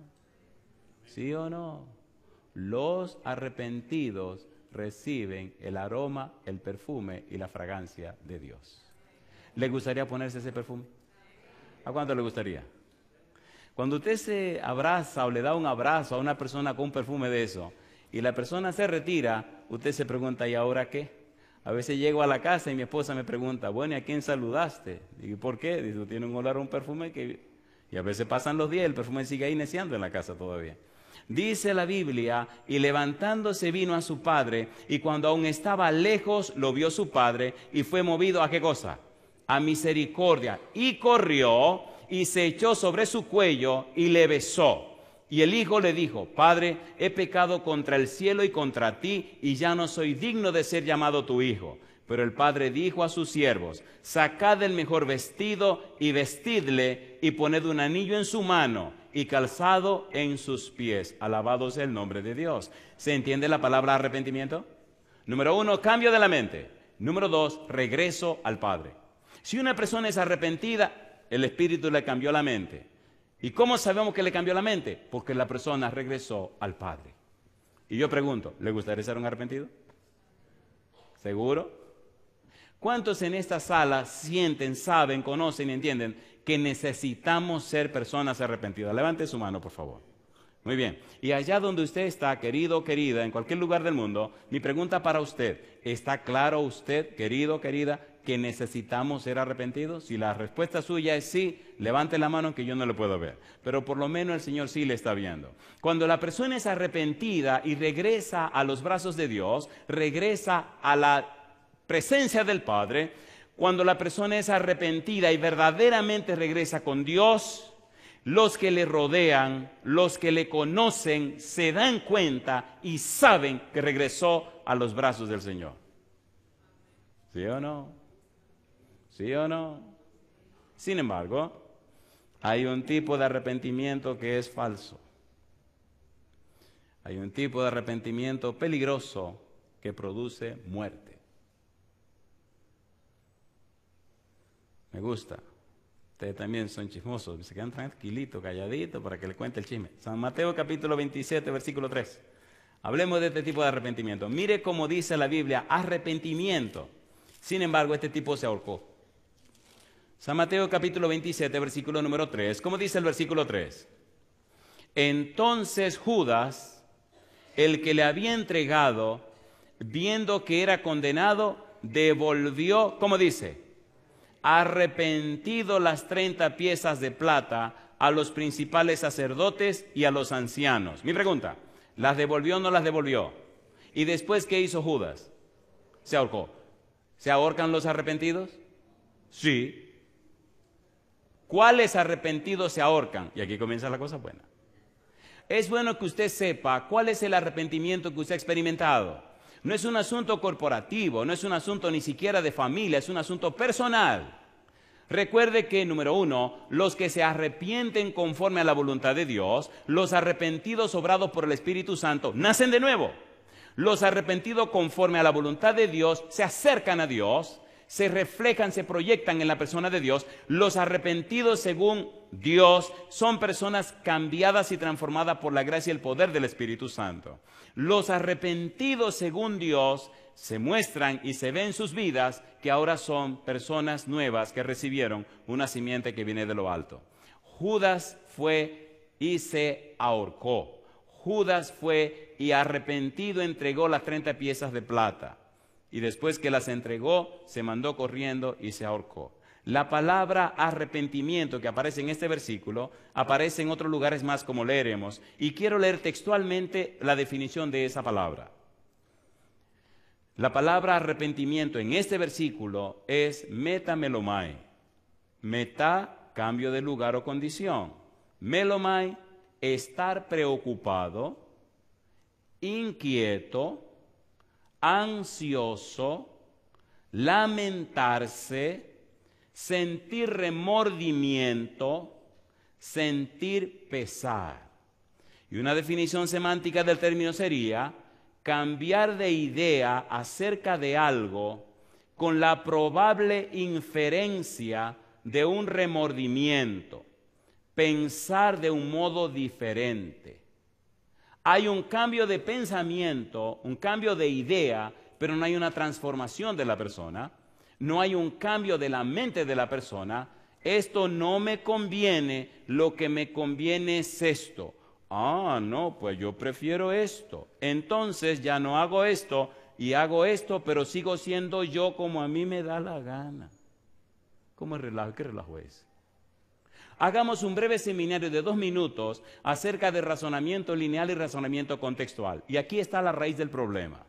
¿Sí o no? Los arrepentidos reciben el aroma, el perfume y la fragancia de Dios. ¿Le gustaría ponerse ese perfume? ¿A cuánto le gustaría? Cuando usted se abraza o le da un abrazo a una persona con un perfume de eso y la persona se retira, usted se pregunta, ¿y ahora qué? A veces llego a la casa y mi esposa me pregunta, bueno, ¿y a quién saludaste? Digo, ¿por qué? Dice, tiene un olor a un perfume que... Y a veces pasan los días y el perfume sigue ahí neciando en la casa todavía. Dice la Biblia, y levantándose vino a su padre, y cuando aún estaba lejos lo vio su padre, y fue movido ¿a qué cosa? A misericordia. Y corrió, y se echó sobre su cuello, y le besó. Y el hijo le dijo, Padre, he pecado contra el cielo y contra ti, y ya no soy digno de ser llamado tu hijo. Pero el padre dijo a sus siervos, sacad el mejor vestido y vestidle, y poned un anillo en su mano y calzado en sus pies. Alabado sea el nombre de Dios. ¿Se entiende la palabra arrepentimiento? Número 1, cambio de la mente. Número 2, regreso al Padre. Si una persona es arrepentida, el Espíritu le cambió la mente. ¿Y cómo sabemos que le cambió la mente? Porque la persona regresó al Padre. Y yo pregunto, ¿le gustaría ser un arrepentido? ¿Seguro? ¿Cuántos en esta sala sienten, saben, conocen y entienden que necesitamos ser personas arrepentidas? Levante su mano, por favor. Muy bien. Y allá donde usted está, querido o querida, en cualquier lugar del mundo, mi pregunta para usted, ¿está claro usted, querido o querida, que necesitamos ser arrepentidos? Si la respuesta suya es sí, levante la mano que yo no le puedo ver. Pero por lo menos el Señor sí le está viendo. Cuando la persona es arrepentida y regresa a los brazos de Dios, regresa a la presencia del Padre, cuando la persona es arrepentida y verdaderamente regresa con Dios, los que le rodean, los que le conocen, se dan cuenta y saben que regresó a los brazos del Señor. ¿Sí o no? ¿Sí o no? Sin embargo, hay un tipo de arrepentimiento que es falso. Hay un tipo de arrepentimiento peligroso que produce muerte. Me gusta. Ustedes también son chismosos, se quedan tranquilitos, calladitos para que le cuente el chisme. San Mateo capítulo 27, versículo 3. Hablemos de este tipo de arrepentimiento. Mire cómo dice la Biblia, arrepentimiento. Sin embargo, este tipo se ahorcó. San Mateo capítulo 27, versículo número 3. ¿Cómo dice el versículo 3? Entonces Judas, el que le había entregado, viendo que era condenado, devolvió, ¿cómo dice? Arrepentido las 30 piezas de plata a los principales sacerdotes y a los ancianos. Mi pregunta, ¿las devolvió o no las devolvió? ¿Y después qué hizo Judas? Se ahorcó. ¿Se ahorcan los arrepentidos? Sí. ¿Cuáles arrepentidos se ahorcan? Y aquí comienza la cosa buena. Es bueno que usted sepa cuál es el arrepentimiento que usted ha experimentado. No es un asunto corporativo, no es un asunto ni siquiera de familia, es un asunto personal. Recuerde que, número 1, los que se arrepienten conforme a la voluntad de Dios, los arrepentidos obrados por el Espíritu Santo, nacen de nuevo. Los arrepentidos conforme a la voluntad de Dios se acercan a Dios, se reflejan, se proyectan en la persona de Dios. Los arrepentidos según Dios son personas cambiadas y transformadas por la gracia y el poder del Espíritu Santo. Los arrepentidos según Dios se muestran y se ven en sus vidas que ahora son personas nuevas que recibieron una simiente que viene de lo alto. Judas fue y se ahorcó. Judas fue y arrepentido entregó las 30 piezas de plata. Y después que las entregó, se mandó corriendo y se ahorcó. La palabra arrepentimiento que aparece en este versículo, aparece en otros lugares más como leeremos. Y quiero leer textualmente la definición de esa palabra. La palabra arrepentimiento en este versículo es metamelomai. Meta, cambio de lugar o condición. Melomai, estar preocupado, inquieto, ansioso, lamentarse, sentir remordimiento, sentir pesar. Y una definición semántica del término sería cambiar de idea acerca de algo con la probable inferencia de un remordimiento, pensar de un modo diferente. Hay un cambio de pensamiento, un cambio de idea, pero no hay una transformación de la persona, no hay un cambio de la mente de la persona. Esto no me conviene, lo que me conviene es esto. Ah, no, pues yo prefiero esto. Entonces ya no hago esto y hago esto, pero sigo siendo yo como a mí me da la gana. ¿Cómo es relajo? ¿Qué relajo es? Hagamos un breve seminario de 2 minutos acerca de razonamiento lineal y razonamiento contextual. Y aquí está la raíz del problema.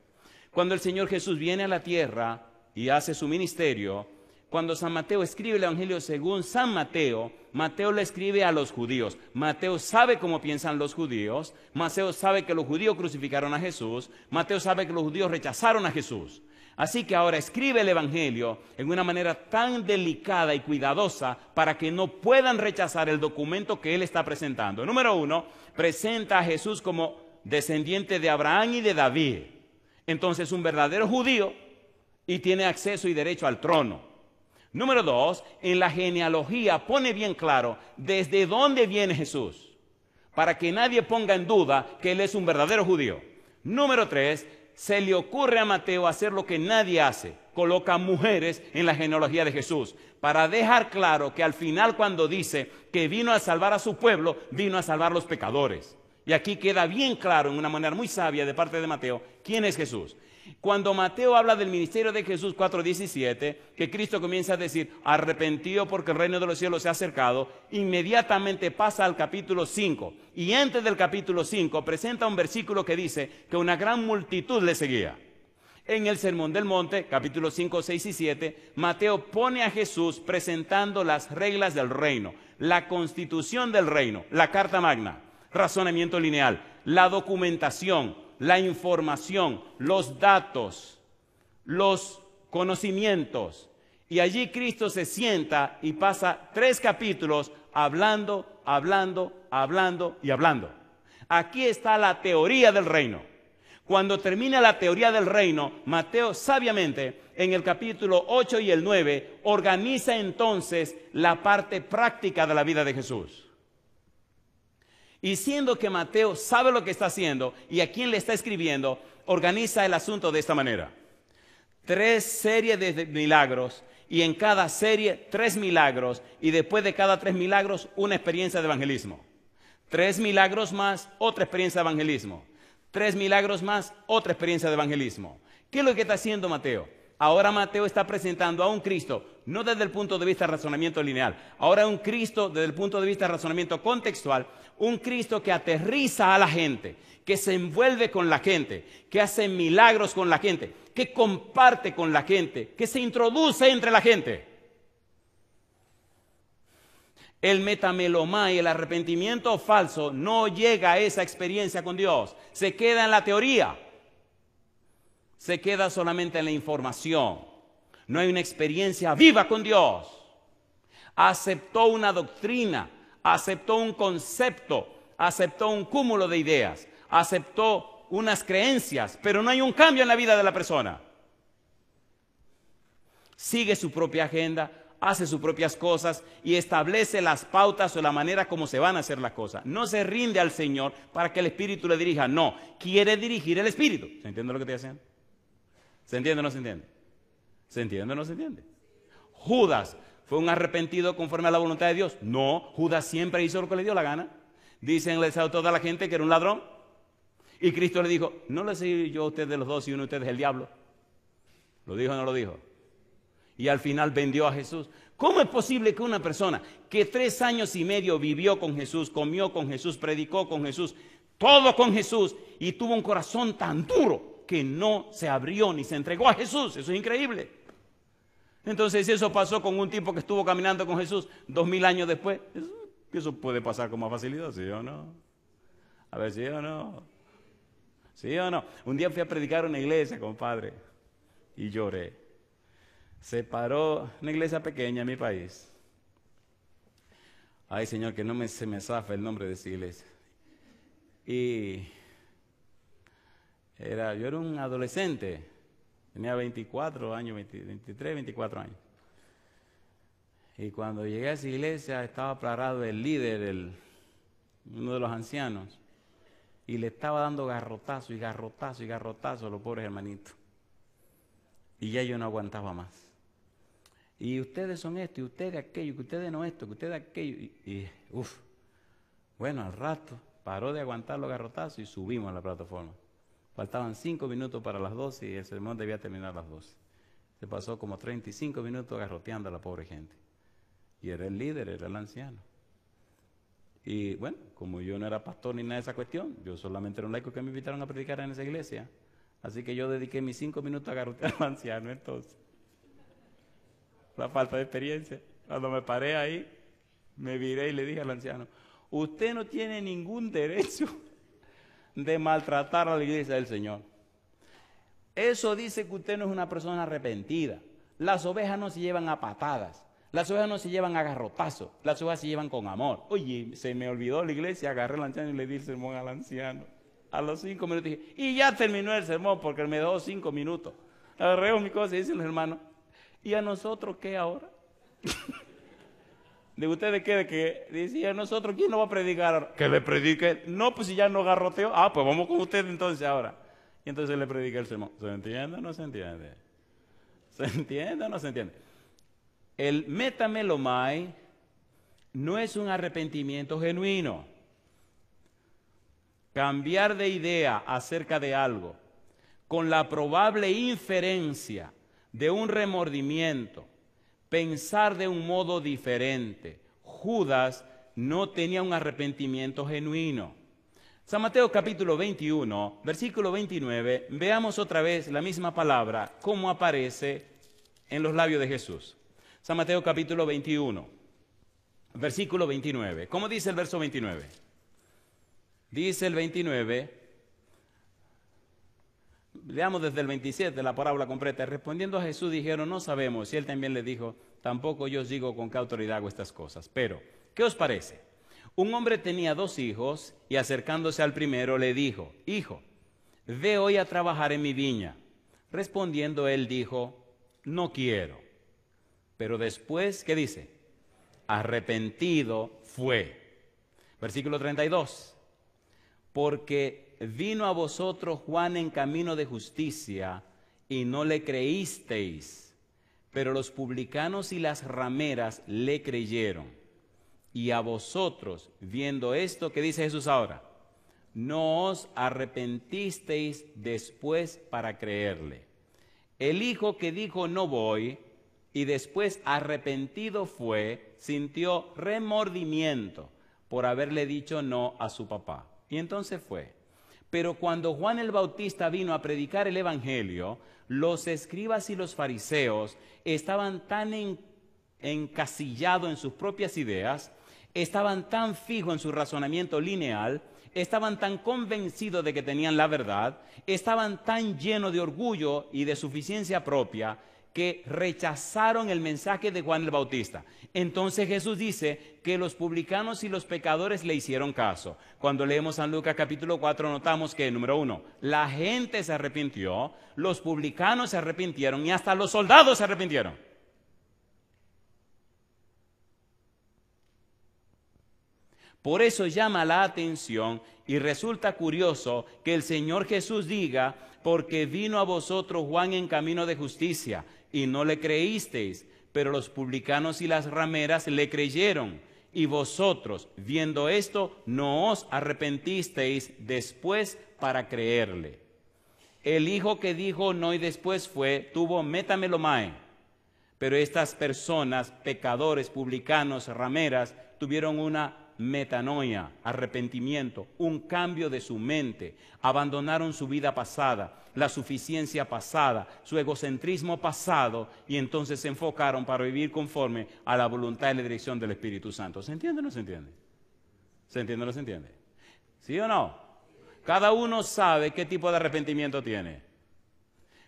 Cuando el Señor Jesús viene a la tierra y hace su ministerio, cuando San Mateo escribe el Evangelio según San Mateo, Mateo le escribe a los judíos. Mateo sabe cómo piensan los judíos. Mateo sabe que los judíos crucificaron a Jesús. Mateo sabe que los judíos rechazaron a Jesús. Así que ahora escribe el Evangelio en una manera tan delicada y cuidadosa para que no puedan rechazar el documento que él está presentando. Número 1, presenta a Jesús como descendiente de Abraham y de David. Entonces, un verdadero judío y tiene acceso y derecho al trono. Número 2, en la genealogía pone bien claro desde dónde viene Jesús, para que nadie ponga en duda que él es un verdadero judío. Número 3, se le ocurre a Mateo hacer lo que nadie hace, coloca mujeres en la genealogía de Jesús, para dejar claro que al final cuando dice que vino a salvar a su pueblo, vino a salvar a los pecadores. Y aquí queda bien claro, en una manera muy sabia de parte de Mateo, quién es Jesús. Cuando Mateo habla del ministerio de Jesús 4:17, que Cristo comienza a decir, arrepentido porque el reino de los cielos se ha acercado, inmediatamente pasa al capítulo 5. Y antes del capítulo 5 presenta un versículo que dice que una gran multitud le seguía. En el Sermón del Monte, capítulos 5, 6 y 7, Mateo pone a Jesús presentando las reglas del reino, la constitución del reino, la Carta Magna, razonamiento lineal, la documentación, la información, los datos, los conocimientos. Y allí Cristo se sienta y pasa 3 capítulos hablando. Aquí está la teoría del reino. Cuando termina la teoría del reino, Mateo sabiamente en el capítulo 8 y el 9 organiza entonces la parte práctica de la vida de Jesús. Y siendo que Mateo sabe lo que está haciendo y a quién le está escribiendo, organiza el asunto de esta manera. 3 series de milagros y en cada serie 3 milagros y después de cada 3 milagros una experiencia de evangelismo. 3 milagros más, otra experiencia de evangelismo. 3 milagros más, otra experiencia de evangelismo. ¿Qué es lo que está haciendo Mateo? Ahora Mateo está presentando a un Cristo, no desde el punto de vista de razonamiento lineal, ahora un Cristo desde el punto de vista de razonamiento contextual, un Cristo que aterriza a la gente, que se envuelve con la gente, que hace milagros con la gente, que comparte con la gente, que se introduce entre la gente. El metamelomai, el arrepentimiento falso, no llega a esa experiencia con Dios. Se queda en la teoría. Se queda solamente en la información. No hay una experiencia viva con Dios. Aceptó una doctrina, aceptó un concepto, aceptó un cúmulo de ideas, aceptó unas creencias, pero no hay un cambio en la vida de la persona. Sigue su propia agenda, hace sus propias cosas y establece las pautas o la manera como se van a hacer las cosas. No se rinde al Señor para que el Espíritu le dirija, no, quiere dirigir el Espíritu. ¿Se entiende lo que estoy haciendo? ¿Se entiende o no se entiende? ¿Se entiende o no se entiende? Judas, ¿fue un arrepentido conforme a la voluntad de Dios? No, Judas siempre hizo lo que le dio la gana. Dicen a toda la gente que era un ladrón. Y Cristo le dijo, no le sé yo a ustedes de los dos y uno de ustedes es el diablo. ¿Lo dijo o no lo dijo? Y al final vendió a Jesús. ¿Cómo es posible que una persona que 3 años y medio vivió con Jesús, comió con Jesús, predicó con Jesús, todo con Jesús, y tuvo un corazón tan duro que no se abrió ni se entregó a Jesús? Eso es increíble. Entonces, si eso pasó con un tipo que estuvo caminando con Jesús 2000 años después, eso puede pasar con más facilidad, ¿sí o no? A ver, ¿sí o no? ¿Sí o no? Un día fui a predicar en una iglesia, compadre, y lloré. Se paró una iglesia pequeña en mi país. Ay, Señor, que no se me zafa el nombre de esa iglesia. Y yo era un adolescente, tenía 24 años, 23, 24 años. Y cuando llegué a esa iglesia estaba parado el líder, uno de los ancianos, y le estaba dando garrotazo y garrotazo y garrotazo a los pobres hermanitos. Y ya yo no aguantaba más. Y ustedes son esto, y ustedes aquello, que ustedes no esto, que ustedes aquello. Bueno, al rato paró de aguantar los garrotazos y subimos a la plataforma. Faltaban 5 minutos para las 12 y el sermón debía terminar a las 12. Se pasó como 35 minutos garroteando a la pobre gente. Y era el líder, era el anciano. Y bueno, como yo no era pastor ni nada de esa cuestión, yo solamente era un laico que me invitaron a predicar en esa iglesia. Así que yo dediqué mis 5 minutos a garrotear al anciano entonces. La falta de experiencia. Cuando me paré ahí, me viré y le dije al anciano, usted no tiene ningún derecho de maltratar a la iglesia del Señor. Eso dice que usted no es una persona arrepentida. Las ovejas no se llevan a patadas. Las ovejas no se llevan a garrotazos. Las ovejas se llevan con amor. Oye, se me olvidó la iglesia, agarré al anciano y le di el sermón al anciano. A los 5 minutos dije, y ya terminó el sermón porque me dejó 5 minutos. Agarré mi cosa y dicen los hermanos, ¿y a nosotros qué ahora? ¿De ustedes qué? De que dice, ¿a nosotros quién nos va a predicar ahora? Que le predique. No, pues si ya no garroteó. Ah, pues vamos con ustedes entonces ahora. Y entonces le prediqué el sermón. ¿Se entiende o no se entiende? ¿Se entiende o no se entiende? El metamelomai no es un arrepentimiento genuino. Cambiar de idea acerca de algo, con la probable inferencia de un remordimiento, pensar de un modo diferente. Judas no tenía un arrepentimiento genuino. San Mateo capítulo 21, versículo 29, veamos otra vez la misma palabra, cómo aparece en los labios de Jesús. San Mateo capítulo 21, versículo 29. ¿Cómo dice el verso 29? Dice el 29, leamos desde el 27 la parábola completa. Respondiendo a Jesús dijeron, no sabemos. Y él también le dijo, tampoco yo os digo con qué autoridad hago estas cosas. Pero, ¿qué os parece? Un hombre tenía 2 hijos y acercándose al primero le dijo, hijo, ve hoy a trabajar en mi viña. Respondiendo él dijo, no quiero. Pero después, ¿qué dice? Arrepentido fue. Versículo 32. Porque vino a vosotros Juan en camino de justicia y no le creísteis, pero los publicanos y las rameras le creyeron. Y a vosotros, viendo esto, ¿qué dice Jesús ahora? No os arrepentisteis después para creerle. El hijo que dijo no voy y después arrepentido fue, sintió remordimiento por haberle dicho no a su papá. Y entonces fue. Pero cuando Juan el Bautista vino a predicar el evangelio, los escribas y los fariseos estaban tan encasillados en sus propias ideas, estaban tan fijos en su razonamiento lineal, estaban tan convencidos de que tenían la verdad, estaban tan llenos de orgullo y de suficiencia propia, que rechazaron el mensaje de Juan el Bautista. Entonces Jesús dice que los publicanos y los pecadores le hicieron caso. Cuando leemos San Lucas capítulo 4 notamos que, número 1, la gente se arrepintió, los publicanos se arrepintieron y hasta los soldados se arrepintieron. Por eso llama la atención y resulta curioso que el Señor Jesús diga, porque vino a vosotros Juan en camino de justicia y no le creísteis, pero los publicanos y las rameras le creyeron. Y vosotros, viendo esto, no os arrepentisteis después para creerle. El hijo que dijo no y después fue, tuvo metamelomae. Pero estas personas, pecadores, publicanos, rameras, tuvieron una metanoia, arrepentimiento, un cambio de su mente. Abandonaron su vida pasada, la suficiencia pasada, su egocentrismo pasado, y entonces se enfocaron para vivir conforme a la voluntad y la dirección del Espíritu Santo. ¿Se entiende o no se entiende? ¿Se entiende o no se entiende? ¿Sí o no? Cada uno sabe qué tipo de arrepentimiento tiene.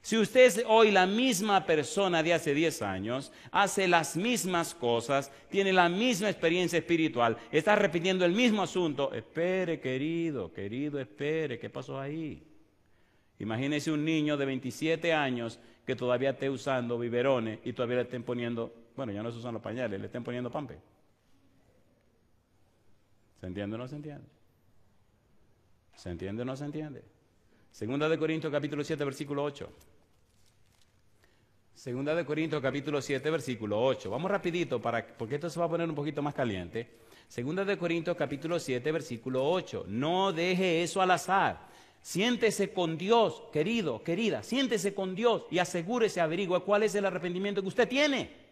Si usted es hoy la misma persona de hace 10 años, hace las mismas cosas, tiene la misma experiencia espiritual, está repitiendo el mismo asunto, espere, querido, espere, ¿qué pasó ahí? Imagínese un niño de 27 años que todavía esté usando biberones y todavía le estén poniendo, bueno, ya no se usan los pañales, le estén poniendo pampe. ¿Se entiende o no se entiende? ¿Se entiende o no se entiende? Segunda de Corintios capítulo 7, versículo 8. Segunda de Corintios capítulo 7, versículo 8. Vamos rapidito porque esto se va a poner un poquito más caliente. Segunda de Corintios capítulo 7, versículo 8. No deje eso al azar. Siéntese con Dios, querido, querida. Siéntese con Dios y asegúrese, averigüe cuál es el arrepentimiento que usted tiene.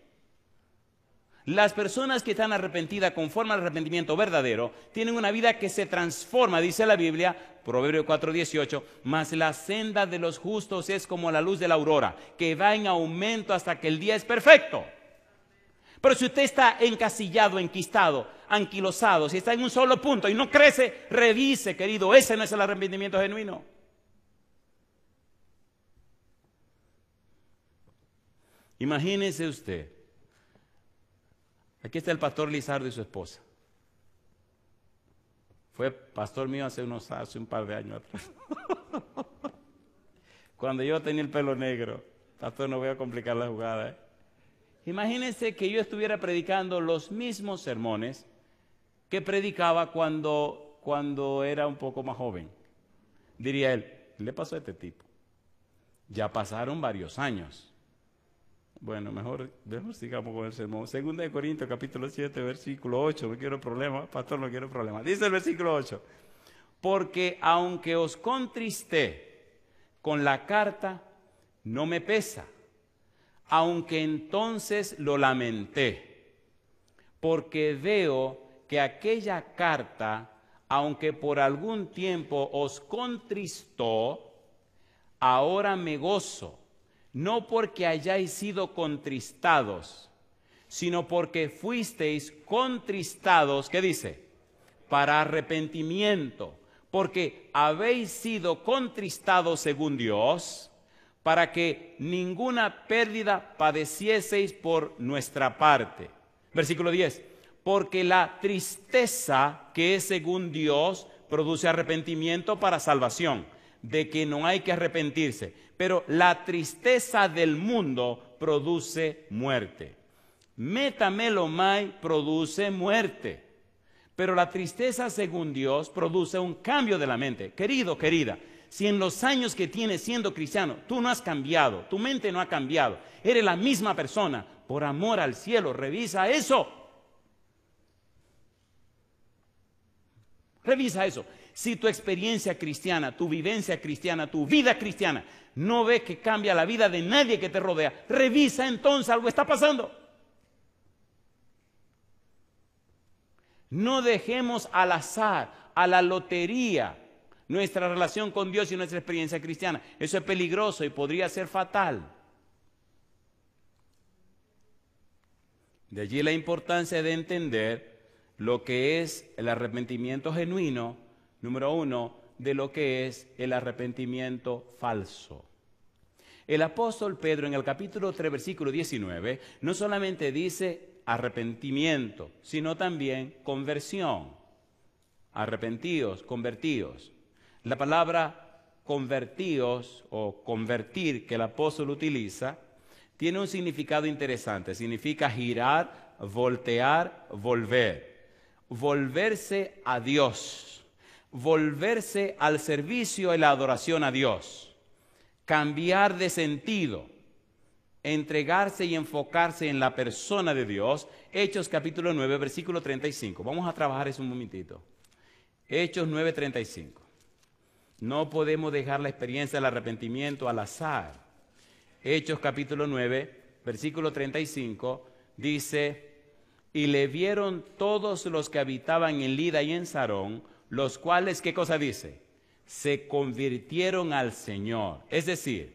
Las personas que están arrepentidas conforme al arrepentimiento verdadero tienen una vida que se transforma, dice la Biblia, Proverbios 4:18, mas la senda de los justos es como la luz de la aurora, que va en aumento hasta que el día es perfecto. Pero si usted está encasillado, enquistado, anquilosado, si está en un solo punto y no crece, revise, querido, ese no es el arrepentimiento genuino. Imagínese usted. Aquí está el pastor Lizardo y su esposa. Fue pastor mío hace un par de años atrás. Cuando yo tenía el pelo negro. Pastor, no voy a complicar la jugada. Imagínense que yo estuviera predicando los mismos sermones que predicaba cuando era un poco más joven. Diría él, ¿qué le pasó a este tipo? Ya pasaron varios años. Bueno, mejor sigamos con el sermón. Segunda de Corintios, capítulo 7, versículo 8. No quiero problemas, pastor, no quiero problemas. Dice el versículo 8. Porque aunque os contristé, con la carta no me pesa, aunque entonces lo lamenté, porque veo que aquella carta, aunque por algún tiempo os contristó, ahora me gozo, no porque hayáis sido contristados, sino porque fuisteis contristados, ¿qué dice? Para arrepentimiento, porque habéis sido contristados según Dios, para que ninguna pérdida padecieseis por nuestra parte. Versículo 10. Porque la tristeza que es según Dios produce arrepentimiento para salvación, de que no hay que arrepentirse. Pero la tristeza del mundo produce muerte. Metamelomai produce muerte. Pero la tristeza según Dios produce un cambio de la mente. Querido, querida, si en los años que tienes siendo cristiano, tú no has cambiado, tu mente no ha cambiado, eres la misma persona, por amor al cielo, revisa eso. Revisa eso. Si tu experiencia cristiana, tu vivencia cristiana, tu vida cristiana, no ves que cambia la vida de nadie que te rodea, revisa entonces, algo está pasando. No dejemos al azar, a la lotería, nuestra relación con Dios y nuestra experiencia cristiana. Eso es peligroso y podría ser fatal. De allí la importancia de entender lo que es el arrepentimiento genuino, número 1, de lo que es el arrepentimiento falso. El apóstol Pedro en el capítulo 3, versículo 19, no solamente dice arrepentimiento, sino también conversión. Arrepentíos, convertíos. La palabra convertíos o convertir que el apóstol utiliza tiene un significado interesante. Significa girar, voltear, volver. Volverse a Dios. Volverse al servicio y la adoración a Dios. Cambiar de sentido. Entregarse y enfocarse en la persona de Dios. Hechos capítulo 9, versículo 35. Vamos a trabajar eso un momentito. Hechos 9, 35. No podemos dejar la experiencia del arrepentimiento al azar. Hechos capítulo 9, versículo 35, dice, y le vieron todos los que habitaban en Lida y en Sarón, los cuales, ¿qué cosa dice? Se convirtieron al Señor. Es decir,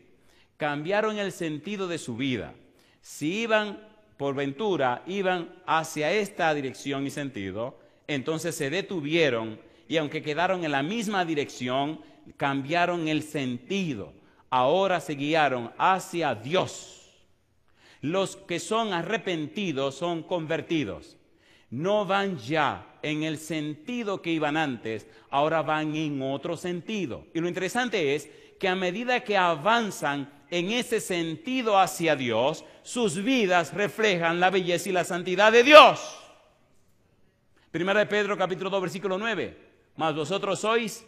cambiaron el sentido de su vida. Si iban, por ventura, iban hacia esta dirección y sentido, entonces se detuvieron y aunque quedaron en la misma dirección, cambiaron el sentido. Ahora se guiaron hacia Dios. Los que son arrepentidos son convertidos. No van ya en el sentido que iban antes, ahora van en otro sentido. Y lo interesante es que a medida que avanzan en ese sentido hacia Dios, sus vidas reflejan la belleza y la santidad de Dios. Primera de Pedro capítulo 2 versículo 9. Mas vosotros sois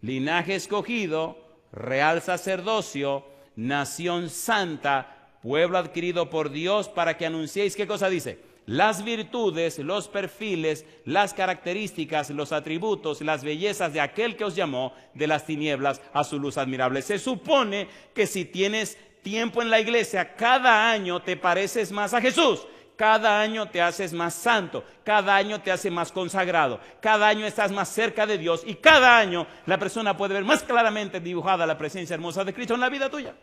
linaje escogido, real sacerdocio, nación santa, pueblo adquirido por Dios para que anunciéis, ¿qué cosa dice? Las virtudes, los perfiles, las características, los atributos, las bellezas de aquel que os llamó de las tinieblas a su luz admirable. Se supone que si tienes tiempo en la iglesia, cada año te pareces más a Jesús. Cada año te haces más santo, cada año te hace más consagrado, cada año estás más cerca de Dios y cada año la persona puede ver más claramente dibujada la presencia hermosa de Cristo en la vida tuya.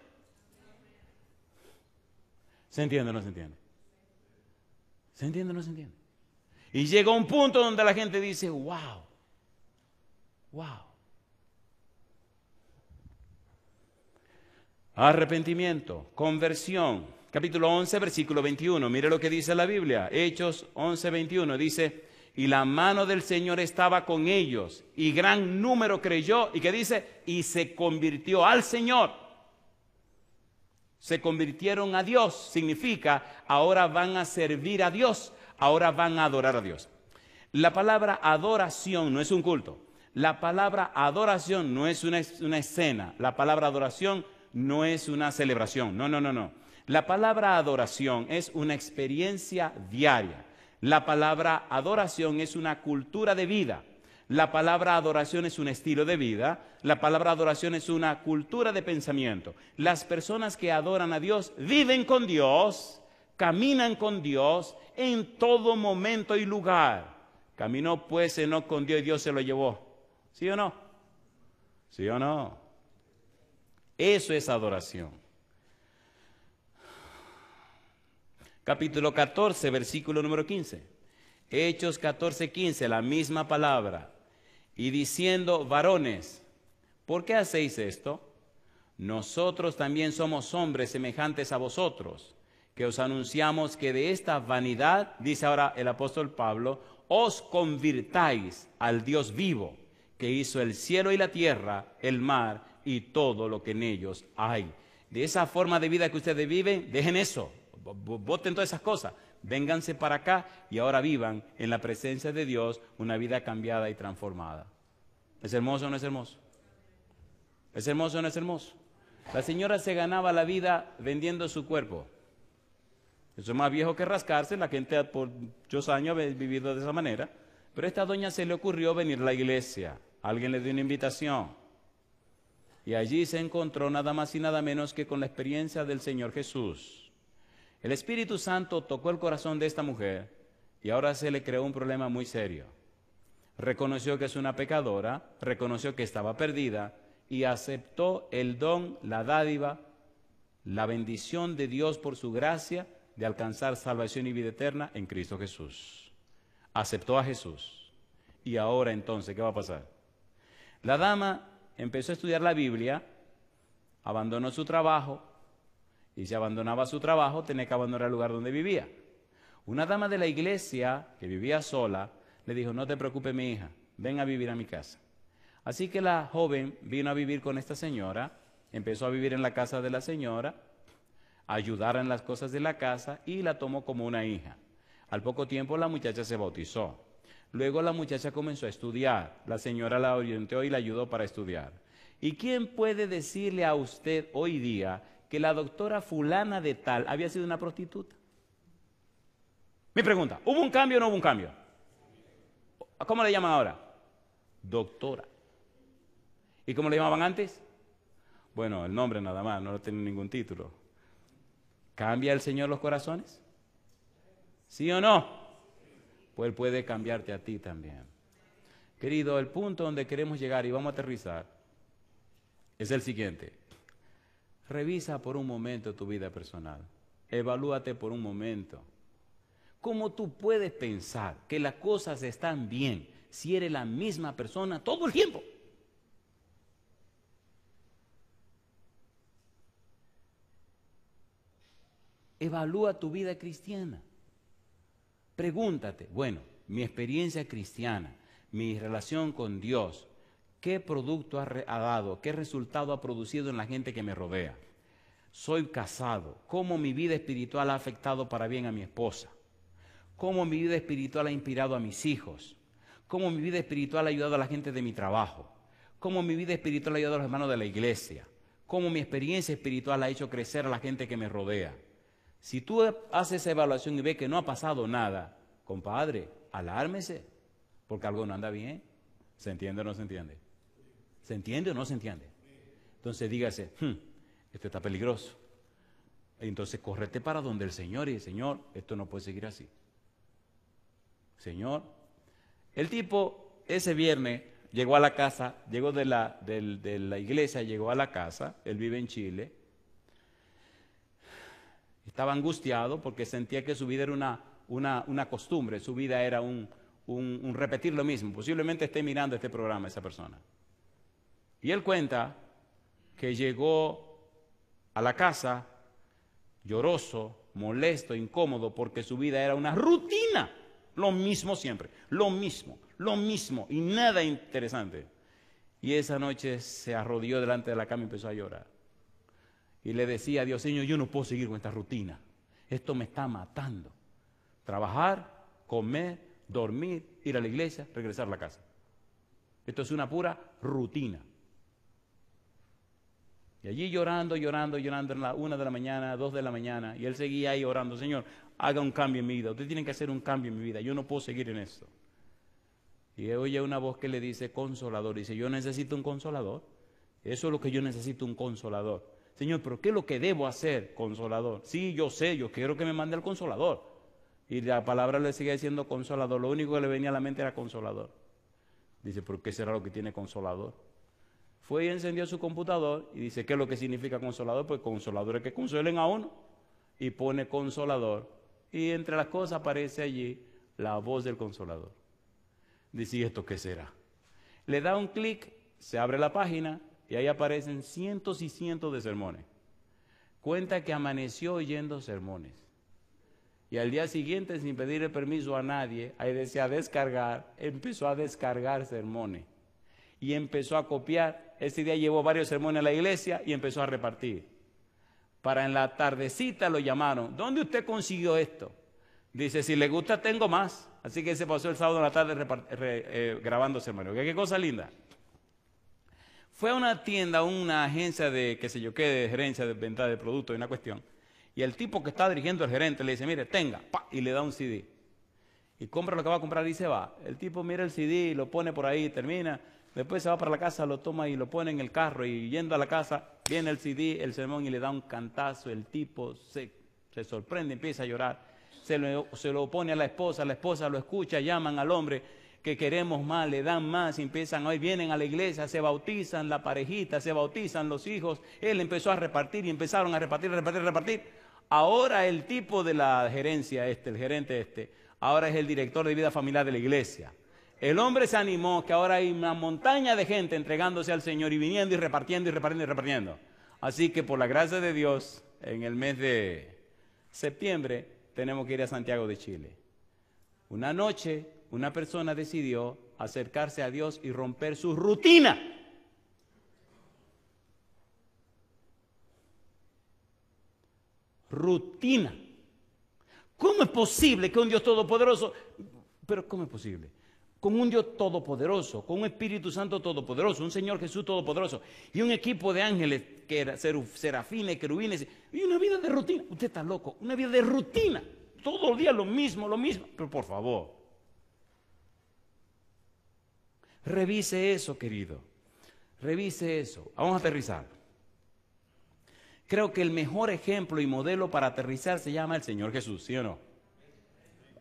¿Se entiende o no se entiende? ¿Se entiende o no se entiende? Y llega un punto donde la gente dice, wow, wow. Arrepentimiento, conversión. Capítulo 11, versículo 21. Mire lo que dice la Biblia. Hechos 11, 21. Dice, y la mano del Señor estaba con ellos, y gran número creyó. ¿Y qué dice? Y se convirtió al Señor. Se convirtieron a Dios. Significa, ahora van a servir a Dios. Ahora van a adorar a Dios. La palabra adoración no es un culto. La palabra adoración no es una escena. La palabra adoración no es una celebración. No, no, no, no. La palabra adoración es una experiencia diaria. La palabra adoración es una cultura de vida. La palabra adoración es un estilo de vida. La palabra adoración es una cultura de pensamiento. Las personas que adoran a Dios viven con Dios, caminan con Dios en todo momento y lugar. Caminó pues Enoc con Dios y Dios se lo llevó. ¿Sí o no? ¿Sí o no? Eso es adoración. Capítulo 14, versículo número 15. Hechos 14, 15, la misma palabra. Y diciendo, varones, ¿por qué hacéis esto? Nosotros también somos hombres semejantes a vosotros, que os anunciamos que de esta vanidad, dice ahora el apóstol Pablo, os convirtáis al Dios vivo, que hizo el cielo y la tierra, el mar y todo lo que en ellos hay. De esa forma de vida que ustedes viven, dejen eso, boten todas esas cosas, vénganse para acá y ahora vivan en la presencia de Dios una vida cambiada y transformada. ¿Es hermoso o no es hermoso? ¿Es hermoso o no es hermoso? La señora se ganaba la vida vendiendo su cuerpo. Eso es más viejo que rascarse, la gente por muchos años ha vivido de esa manera. Pero a esta doña se le ocurrió venir a la iglesia. Alguien le dio una invitación. Y allí se encontró nada más y nada menos que con la experiencia del Señor Jesús. El Espíritu Santo tocó el corazón de esta mujer y ahora se le creó un problema muy serio. Reconoció que es una pecadora, reconoció que estaba perdida y aceptó el don, la dádiva, la bendición de Dios por su gracia de alcanzar salvación y vida eterna en Cristo Jesús. Aceptó a Jesús. Y ahora entonces, ¿qué va a pasar? La dama empezó a estudiar la Biblia, abandonó su trabajo, y si abandonaba su trabajo, tenía que abandonar el lugar donde vivía. Una dama de la iglesia, que vivía sola, le dijo, no te preocupes mi hija, ven a vivir a mi casa. Así que la joven vino a vivir con esta señora, empezó a vivir en la casa de la señora, a ayudar en las cosas de la casa y la tomó como una hija. Al poco tiempo la muchacha se bautizó. Luego la muchacha comenzó a estudiar. La señora la orientó y la ayudó para estudiar. ¿Y quién puede decirle a usted hoy día que la doctora fulana de tal había sido una prostituta? Mi pregunta, ¿hubo un cambio o no hubo un cambio? ¿Cómo le llaman ahora? Doctora. ¿Y cómo le llamaban antes? Bueno, el nombre nada más, no tiene ningún título. ¿Cambia el Señor los corazones? ¿Sí o no? Pues Él puede cambiarte a ti también. Querido, el punto donde queremos llegar y vamos a aterrizar es el siguiente. Revisa por un momento tu vida personal. Evalúate por un momento. ¿Cómo tú puedes pensar que las cosas están bien si eres la misma persona todo el tiempo? Evalúa tu vida cristiana. Pregúntate, bueno, mi experiencia cristiana, mi relación con Dios, ¿qué producto ha dado? ¿Qué resultado ha producido en la gente que me rodea? Soy casado. ¿Cómo mi vida espiritual ha afectado para bien a mi esposa? ¿Cómo mi vida espiritual ha inspirado a mis hijos? ¿Cómo mi vida espiritual ha ayudado a la gente de mi trabajo? ¿Cómo mi vida espiritual ha ayudado a los hermanos de la iglesia? ¿Cómo mi experiencia espiritual ha hecho crecer a la gente que me rodea? Si tú haces esa evaluación y ves que no ha pasado nada, compadre, alármese, porque algo no anda bien. ¿Se entiende o no se entiende? ¿Se entiende o no se entiende? Entonces dígase, esto está peligroso. Entonces córrete para donde el Señor y el Señor, esto no puede seguir así. Señor, el tipo ese viernes llegó a la casa, llegó de la iglesia, llegó a la casa, él vive en Chile. Estaba angustiado porque sentía que su vida era una costumbre, su vida era un repetir lo mismo. Posiblemente esté mirando este programa esa persona. Y él cuenta que llegó a la casa lloroso, molesto, incómodo, porque su vida era una rutina. Lo mismo siempre, lo mismo y nada interesante. Y esa noche se arrodilló delante de la cama y empezó a llorar. Y le decía a Dios, Señor, yo no puedo seguir con esta rutina. Esto me está matando. Trabajar, comer, dormir, ir a la iglesia, regresar a la casa. Esto es una pura rutina. Y allí llorando en la 1 de la mañana, 2 de la mañana, y él seguía ahí orando, Señor, haga un cambio en mi vida. Usted tiene que hacer un cambio en mi vida. Yo no puedo seguir en esto. Y oye una voz que le dice consolador. Dice, yo necesito un consolador. Eso es lo que yo necesito, un consolador. Señor, ¿pero qué es lo que debo hacer, consolador? Sí, yo sé, yo quiero que me mande el consolador. Y la palabra le sigue diciendo consolador. Lo único que le venía a la mente era consolador. Dice, ¿pero qué será lo que tiene consolador? Fue y encendió su computador y dice, ¿qué es lo que significa consolador? Pues consolador es que consuelen a uno. Y pone consolador. Y entre las cosas aparece allí la voz del consolador. Dice, ¿y esto qué será? Le da un clic, se abre la página y ahí aparecen cientos y cientos de sermones. Cuenta que amaneció oyendo sermones. Y al día siguiente, sin pedirle permiso a nadie, ahí decía descargar, empezó a descargar sermones. Y empezó a copiar. Ese día llevó varios sermones a la iglesia y empezó a repartir. Para en la tardecita lo llamaron. ¿Dónde usted consiguió esto? Dice, si le gusta tengo más. Así que se pasó el sábado en la tarde grabando sermones. ¿Qué cosa linda? Fue a una tienda, una agencia de, qué sé yo qué, de gerencia de venta de productos, una cuestión. Y el tipo que está dirigiendo al gerente le dice, mire, tenga, pa, y le da un CD. Y compra lo que va a comprar y se va. El tipo mira el CD, lo pone por ahí, termina. Después se va para la casa, lo toma y lo pone en el carro. Y yendo a la casa, viene el CD, el sermón y le da un cantazo. El tipo se sorprende, empieza a llorar. Se lo pone a la esposa lo escucha, llaman al hombre que queremos más, le dan más, y empiezan, hoy vienen a la iglesia, se bautizan la parejita, se bautizan los hijos. Él empezó a repartir y empezaron a repartir. Ahora el tipo de la gerencia el gerente ahora es el director de vida familiar de la iglesia. El hombre se animó que ahora hay una montaña de gente entregándose al Señor y viniendo y repartiendo. Así que por la gracia de Dios, en el mes de septiembre tenemos que ir a Santiago de Chile. Una noche una persona decidió acercarse a Dios y romper su rutina. Rutina. ¿Cómo es posible que un Dios todopoderoso, pero cómo es posible? Con un Dios todopoderoso, con un Espíritu Santo todopoderoso, un Señor Jesús todopoderoso y un equipo de ángeles, que era serafines, querubines, y una vida de rutina. Usted está loco, una vida de rutina. Todo el día lo mismo. Pero por favor, revise eso, querido. Revise eso. Vamos a aterrizar. Creo que el mejor ejemplo y modelo para aterrizar se llama el Señor Jesús, ¿sí o no?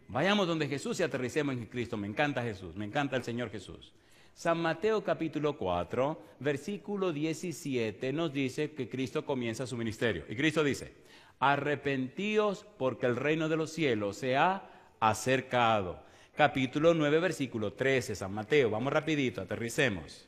Vayamos donde Jesús y aterricemos en Cristo. Me encanta Jesús, me encanta el Señor Jesús. San Mateo capítulo 4, versículo 17 nos dice que Cristo comienza su ministerio. Y Cristo dice, arrepentíos porque el reino de los cielos se ha acercado. Capítulo 9, versículo 13, San Mateo. Vamos rapidito, aterricemos.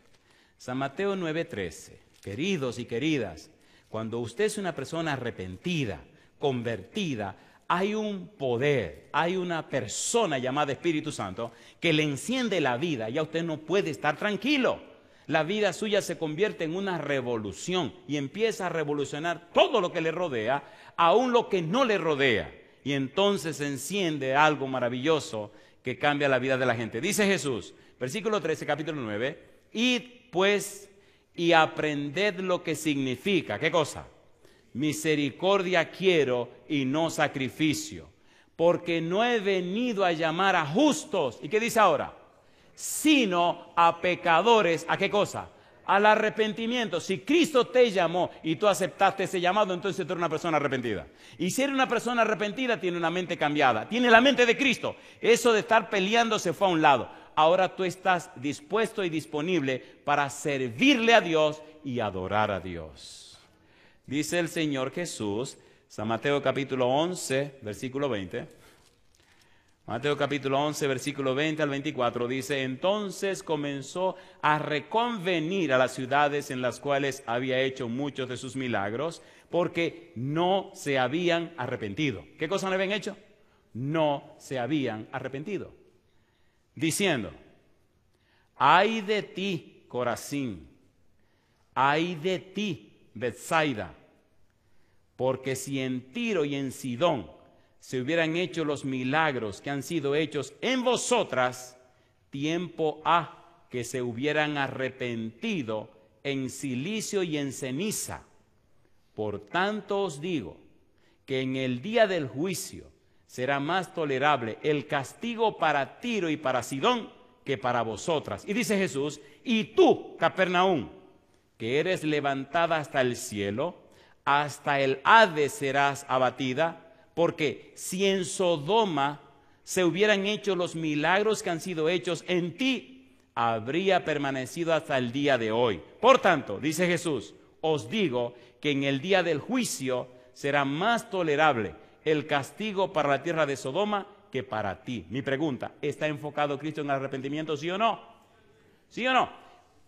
San Mateo 9, 13. Queridos y queridas, cuando usted es una persona arrepentida, convertida, hay un poder, hay una persona llamada Espíritu Santo que le enciende la vida. Ya usted no puede estar tranquilo. La vida suya se convierte en una revolución y empieza a revolucionar todo lo que le rodea, aún lo que no le rodea. Y entonces se enciende algo maravilloso que cambia la vida de la gente. Dice Jesús, versículo 13, capítulo 9, id pues y aprended lo que significa. ¿Qué cosa? Misericordia quiero y no sacrificio, porque no he venido a llamar a justos. ¿Y qué dice ahora? Sino a pecadores. ¿A qué cosa? Al arrepentimiento. Si Cristo te llamó y tú aceptaste ese llamado, entonces tú eres una persona arrepentida. Y si eres una persona arrepentida, tiene una mente cambiada. Tiene la mente de Cristo. Eso de estar peleando se fue a un lado. Ahora tú estás dispuesto y disponible para servirle a Dios y adorar a Dios. Dice el Señor Jesús, San Mateo capítulo 11, versículo 20. Mateo capítulo 11, versículo 20 al 24 dice, entonces comenzó a reconvenir a las ciudades en las cuales había hecho muchos de sus milagros, porque no se habían arrepentido. ¿Qué cosa no habían hecho? No se habían arrepentido. Diciendo, ay de ti, Corazín, ay de ti, Betsaida, porque si en Tiro y en Sidón se hubieran hecho los milagros que han sido hechos en vosotras, tiempo ha que se hubieran arrepentido en silicio y en ceniza. Por tanto os digo que en el día del juicio será más tolerable el castigo para Tiro y para Sidón que para vosotras. Y dice Jesús, y tú, Capernaum, que eres levantada hasta el cielo, hasta el Hades serás abatida, porque si en Sodoma se hubieran hecho los milagros que han sido hechos en ti, habría permanecido hasta el día de hoy. Por tanto, dice Jesús, os digo que en el día del juicio será más tolerable el castigo para la tierra de Sodoma que para ti. Mi pregunta, ¿está enfocado Cristo en el arrepentimiento, sí o no? ¿Sí o no?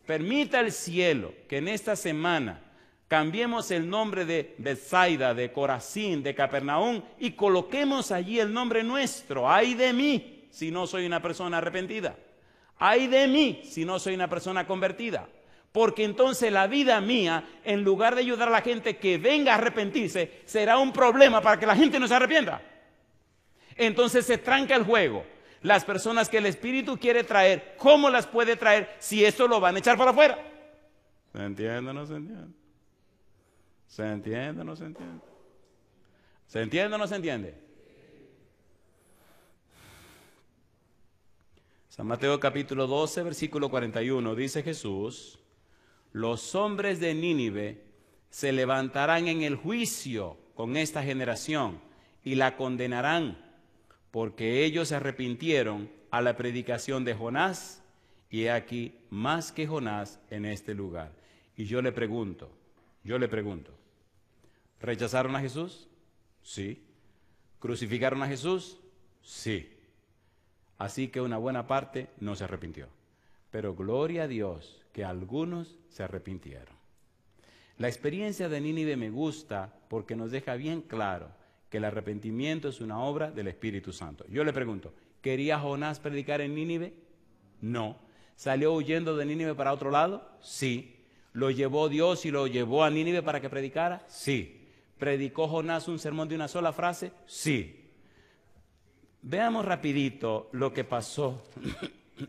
Permita el cielo que en esta semana cambiemos el nombre de Bethsaida, de Corazín, de Capernaum y coloquemos allí el nombre nuestro. ¡Ay de mí si no soy una persona arrepentida! ¡Ay de mí si no soy una persona convertida! Porque entonces la vida mía, en lugar de ayudar a la gente que venga a arrepentirse, será un problema para que la gente no se arrepienta. Entonces se tranca el juego. Las personas que el Espíritu quiere traer, ¿cómo las puede traer si esto lo van a echar para afuera? ¿Se entiende o no se entiende? ¿Se entiende o no se entiende? ¿Se entiende o no se entiende? San Mateo capítulo 12, versículo 41, dice Jesús, los hombres de Nínive se levantarán en el juicio con esta generación y la condenarán, porque ellos se arrepintieron a la predicación de Jonás, y he aquí más que Jonás en este lugar. Y yo le pregunto, ¿rechazaron a Jesús? Sí. ¿Crucificaron a Jesús? Sí. Así que una buena parte no se arrepintió. Pero gloria a Dios que algunos se arrepintieron. La experiencia de Nínive me gusta porque nos deja bien claro que el arrepentimiento es una obra del Espíritu Santo. Yo le pregunto, ¿quería Jonás predicar en Nínive? No. ¿Salió huyendo de Nínive para otro lado? Sí. ¿Lo llevó Dios y lo llevó a Nínive para que predicara? Sí. ¿Predicó Jonás un sermón de una sola frase? Sí. Veamos rapidito lo que pasó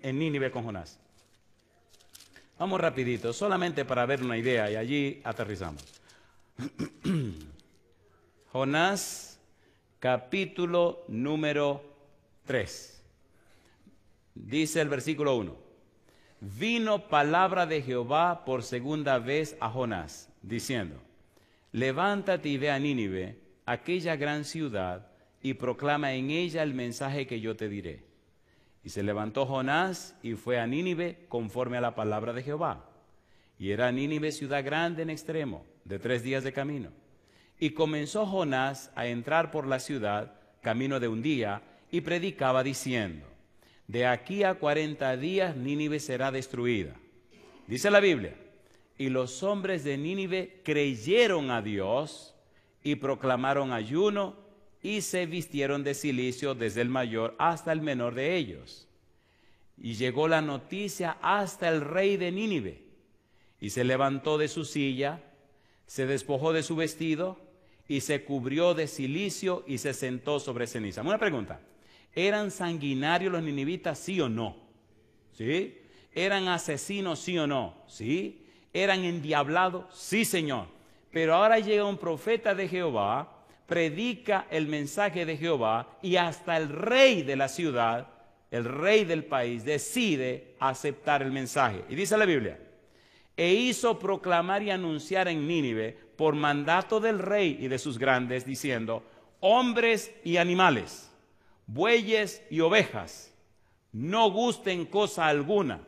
en Nínive con Jonás. Vamos rapidito, solamente para ver una idea y allí aterrizamos. Jonás, capítulo número 3. Dice el versículo 1. Vino palabra de Jehová por segunda vez a Jonás, diciendo, levántate y ve a Nínive, aquella gran ciudad, y proclama en ella el mensaje que yo te diré. Y se levantó Jonás y fue a Nínive conforme a la palabra de Jehová. Y era Nínive ciudad grande en extremo, de 3 días de camino. Y comenzó Jonás a entrar por la ciudad, camino de un día, y predicaba diciendo, de aquí a 40 días Nínive será destruida. Dice la Biblia, y los hombres de Nínive creyeron a Dios y proclamaron ayuno y se vistieron de cilicio desde el mayor hasta el menor de ellos. Y llegó la noticia hasta el rey de Nínive, y se levantó de su silla, se despojó de su vestido, y se cubrió de cilicio y se sentó sobre ceniza. Una pregunta, ¿eran sanguinarios los ninivitas, sí o no? ¿Sí? ¿Eran asesinos, sí o no? ¿Sí? ¿Eran endiablados? Sí, Señor. Pero ahora llega un profeta de Jehová, predica el mensaje de Jehová y hasta el rey de la ciudad, el rey del país, decide aceptar el mensaje. Y dice la Biblia, e hizo proclamar y anunciar en Nínive por mandato del rey y de sus grandes, diciendo, hombres y animales, bueyes y ovejas, no gusten cosa alguna,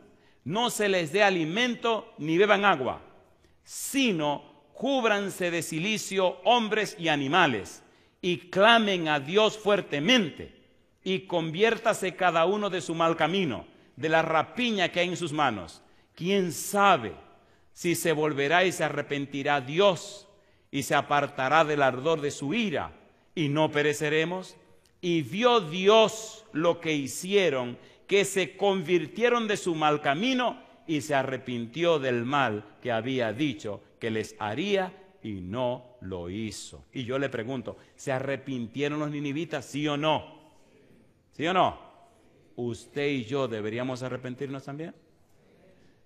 no se les dé alimento ni beban agua, sino cúbranse de cilicio hombres y animales, y clamen a Dios fuertemente, y conviértase cada uno de su mal camino, de la rapiña que hay en sus manos. ¿Quién sabe si se volverá y se arrepentirá Dios, y se apartará del ardor de su ira, y no pereceremos? Y vio Dios lo que hicieron, que se convirtieron de su mal camino, y se arrepintió del mal que había dicho que les haría y no lo hizo. Y yo le pregunto, ¿se arrepintieron los ninivitas, sí o no? ¿Sí o no? ¿Usted y yo deberíamos arrepentirnos también?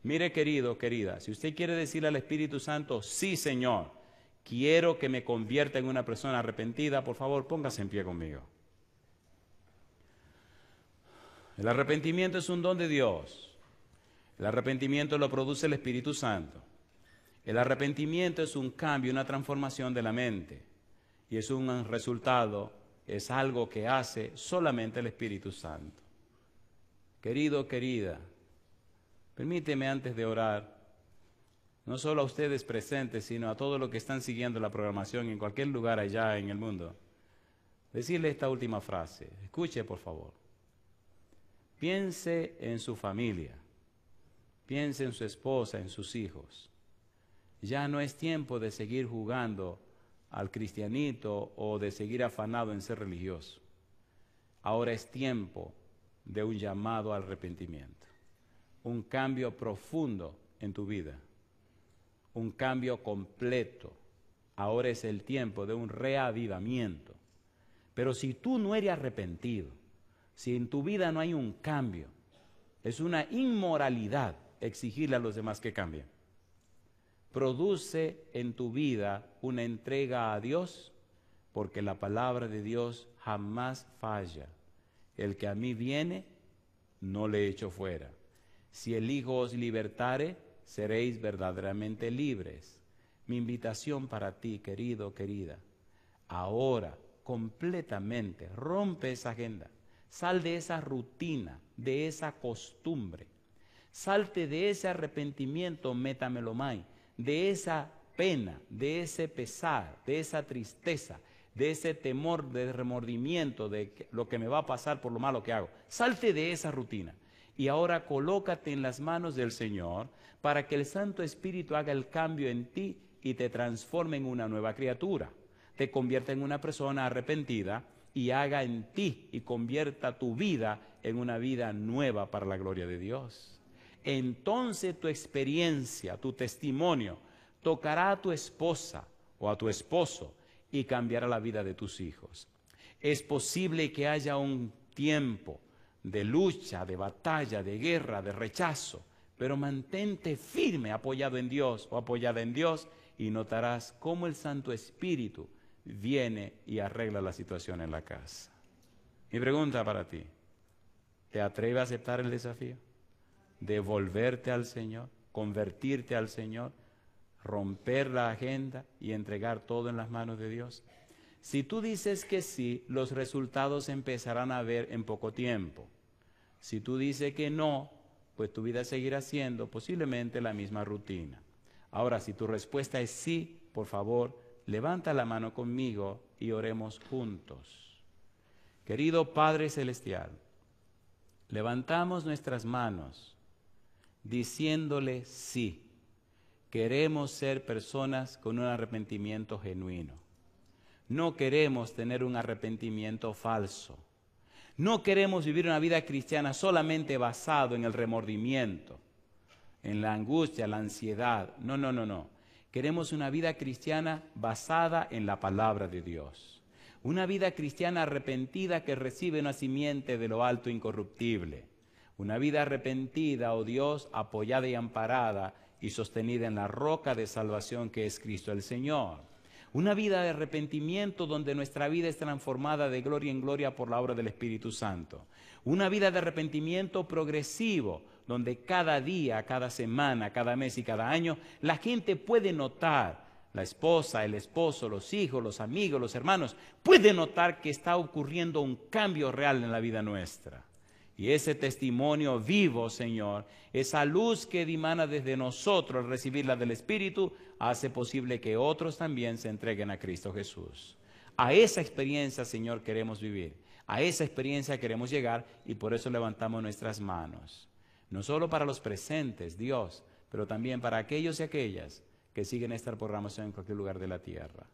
Mire, querido, querida, si usted quiere decirle al Espíritu Santo, sí, Señor, quiero que me convierta en una persona arrepentida, por favor, póngase en pie conmigo. El arrepentimiento es un don de Dios. El arrepentimiento lo produce el Espíritu Santo. El arrepentimiento es un cambio, una transformación de la mente. Y es un resultado, es algo que hace solamente el Espíritu Santo. Querido, querida, permíteme antes de orar, no solo a ustedes presentes, sino a todos los que están siguiendo la programación en cualquier lugar allá en el mundo, decirle esta última frase. Escuche, por favor. Piense en su familia, piense en su esposa, en sus hijos. Ya no es tiempo de seguir jugando al cristianito o de seguir afanado en ser religioso. Ahora es tiempo de un llamado al arrepentimiento, un cambio profundo en tu vida, un cambio completo. Ahora es el tiempo de un reavivamiento. Pero si tú no eres arrepentido, si en tu vida no hay un cambio, es una inmoralidad exigirle a los demás que cambien. Produce en tu vida una entrega a Dios, porque la palabra de Dios jamás falla. El que a mí viene, no le echo fuera. Si el Hijo os libertare, seréis verdaderamente libres. Mi invitación para ti, querido, querida, ahora completamente rompe esa agenda. Sal de esa rutina, de esa costumbre. Salte de ese arrepentimiento metamelomai, de esa pena, de ese pesar, de esa tristeza, de ese temor, de remordimiento, de lo que me va a pasar por lo malo que hago. Salte de esa rutina y ahora colócate en las manos del Señor para que el Santo Espíritu haga el cambio en ti y te transforme en una nueva criatura, te convierta en una persona arrepentida y haga en ti y convierta tu vida en una vida nueva para la gloria de Dios. Entonces tu experiencia, tu testimonio, tocará a tu esposa o a tu esposo y cambiará la vida de tus hijos. Es posible que haya un tiempo de lucha, de batalla, de guerra, de rechazo, pero mantente firme, apoyado en Dios o apoyada en Dios, y notarás cómo el Santo Espíritu viene y arregla la situación en la casa. Mi pregunta para ti, ¿te atreves a aceptar el desafío de volverte al Señor, convertirte al Señor, romper la agenda y entregar todo en las manos de Dios? Si tú dices que sí, los resultados se empezarán a ver en poco tiempo. Si tú dices que no, pues tu vida seguirá siendo posiblemente la misma rutina. Ahora, si tu respuesta es sí, por favor, levanta la mano conmigo y oremos juntos. Querido Padre Celestial, levantamos nuestras manos diciéndole sí. Queremos ser personas con un arrepentimiento genuino. No queremos tener un arrepentimiento falso. No queremos vivir una vida cristiana solamente basado en el remordimiento, en la angustia, la ansiedad. No, no, no, no. Queremos una vida cristiana basada en la palabra de Dios. Una vida cristiana arrepentida que recibe una simiente de lo alto incorruptible. Una vida arrepentida, oh Dios, apoyada y amparada y sostenida en la roca de salvación que es Cristo el Señor. Una vida de arrepentimiento donde nuestra vida es transformada de gloria en gloria por la obra del Espíritu Santo. Una vida de arrepentimiento progresivo donde cada día, cada semana, cada mes y cada año la gente puede notar, la esposa, el esposo, los hijos, los amigos, los hermanos, puede notar que está ocurriendo un cambio real en la vida nuestra. Y ese testimonio vivo, Señor, esa luz que dimana desde nosotros al recibirla del Espíritu, hace posible que otros también se entreguen a Cristo Jesús. A esa experiencia, Señor, queremos vivir. A esa experiencia queremos llegar y por eso levantamos nuestras manos. No solo para los presentes, Dios, pero también para aquellos y aquellas que siguen esta programación en cualquier lugar de la tierra.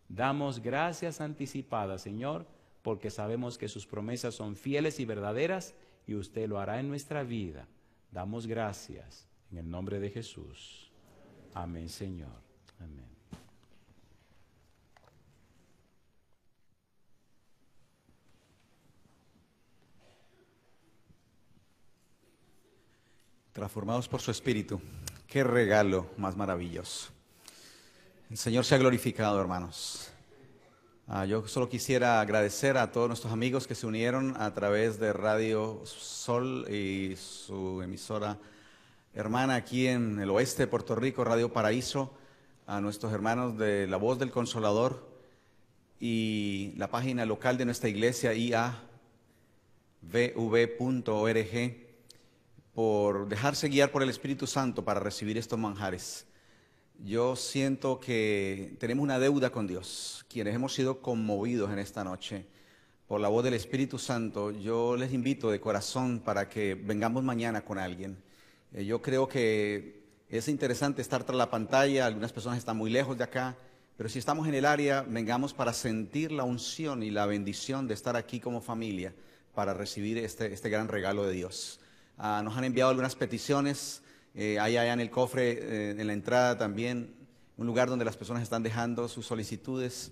Damos gracias anticipadas, Señor, porque sabemos que sus promesas son fieles y verdaderas y usted lo hará en nuestra vida. Damos gracias en el nombre de Jesús. Amén, Señor. Amén. Transformados por su Espíritu. Qué regalo más maravilloso. El Señor sea glorificado, hermanos. Yo solo quisiera agradecer a todos nuestros amigos que se unieron a través de Radio Sol y su emisora hermana aquí en el oeste de Puerto Rico, Radio Paraíso, a nuestros hermanos de La Voz del Consolador y la página local de nuestra iglesia, iavv.org, por dejarse guiar por el Espíritu Santo para recibir estos manjares. Yo siento que tenemos una deuda con Dios, quienes hemos sido conmovidos en esta noche por la voz del Espíritu Santo. Yo les invito de corazón para que vengamos mañana con alguien. Yo creo que es interesante estar tras la pantalla, algunas personas están muy lejos de acá, pero si estamos en el área, vengamos para sentir la unción y la bendición de estar aquí como familia para recibir este gran regalo de Dios. Nos han enviado algunas peticiones. Hay allá en el cofre, en la entrada también, un lugar donde las personas están dejando sus solicitudes.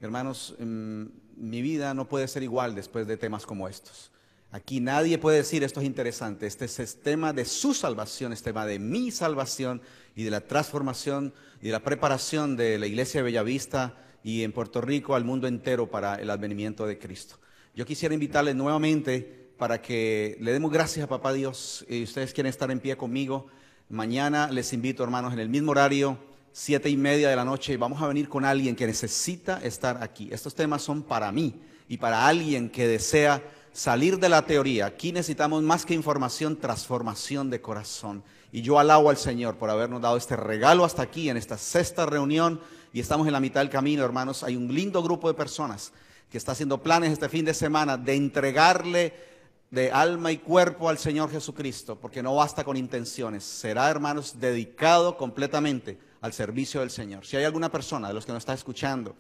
Hermanos, mi vida no puede ser igual después de temas como estos. Aquí nadie puede decir esto es interesante. Este es el tema de su salvación, es tema de mi salvación y de la transformación y de la preparación de la iglesia de Bellavista y en Puerto Rico al mundo entero para el advenimiento de Cristo. Yo quisiera invitarles nuevamente para que le demos gracias a Papá Dios. Y ustedes quieren estar en pie conmigo. Mañana les invito, hermanos, en el mismo horario, 7:30 de la noche, vamos a venir con alguien que necesita estar aquí. Estos temas son para mí y para alguien que desea salir de la teoría. Aquí necesitamos más que información, transformación de corazón. Y yo alabo al Señor por habernos dado este regalo hasta aquí, en esta sexta reunión, y estamos en la mitad del camino, hermanos. Hay un lindo grupo de personas que está haciendo planes este fin de semana de entregarle de alma y cuerpo al Señor Jesucristo, porque no basta con intenciones. Será, hermanos, dedicado completamente al servicio del Señor. Si hay alguna persona de los que nos está escuchando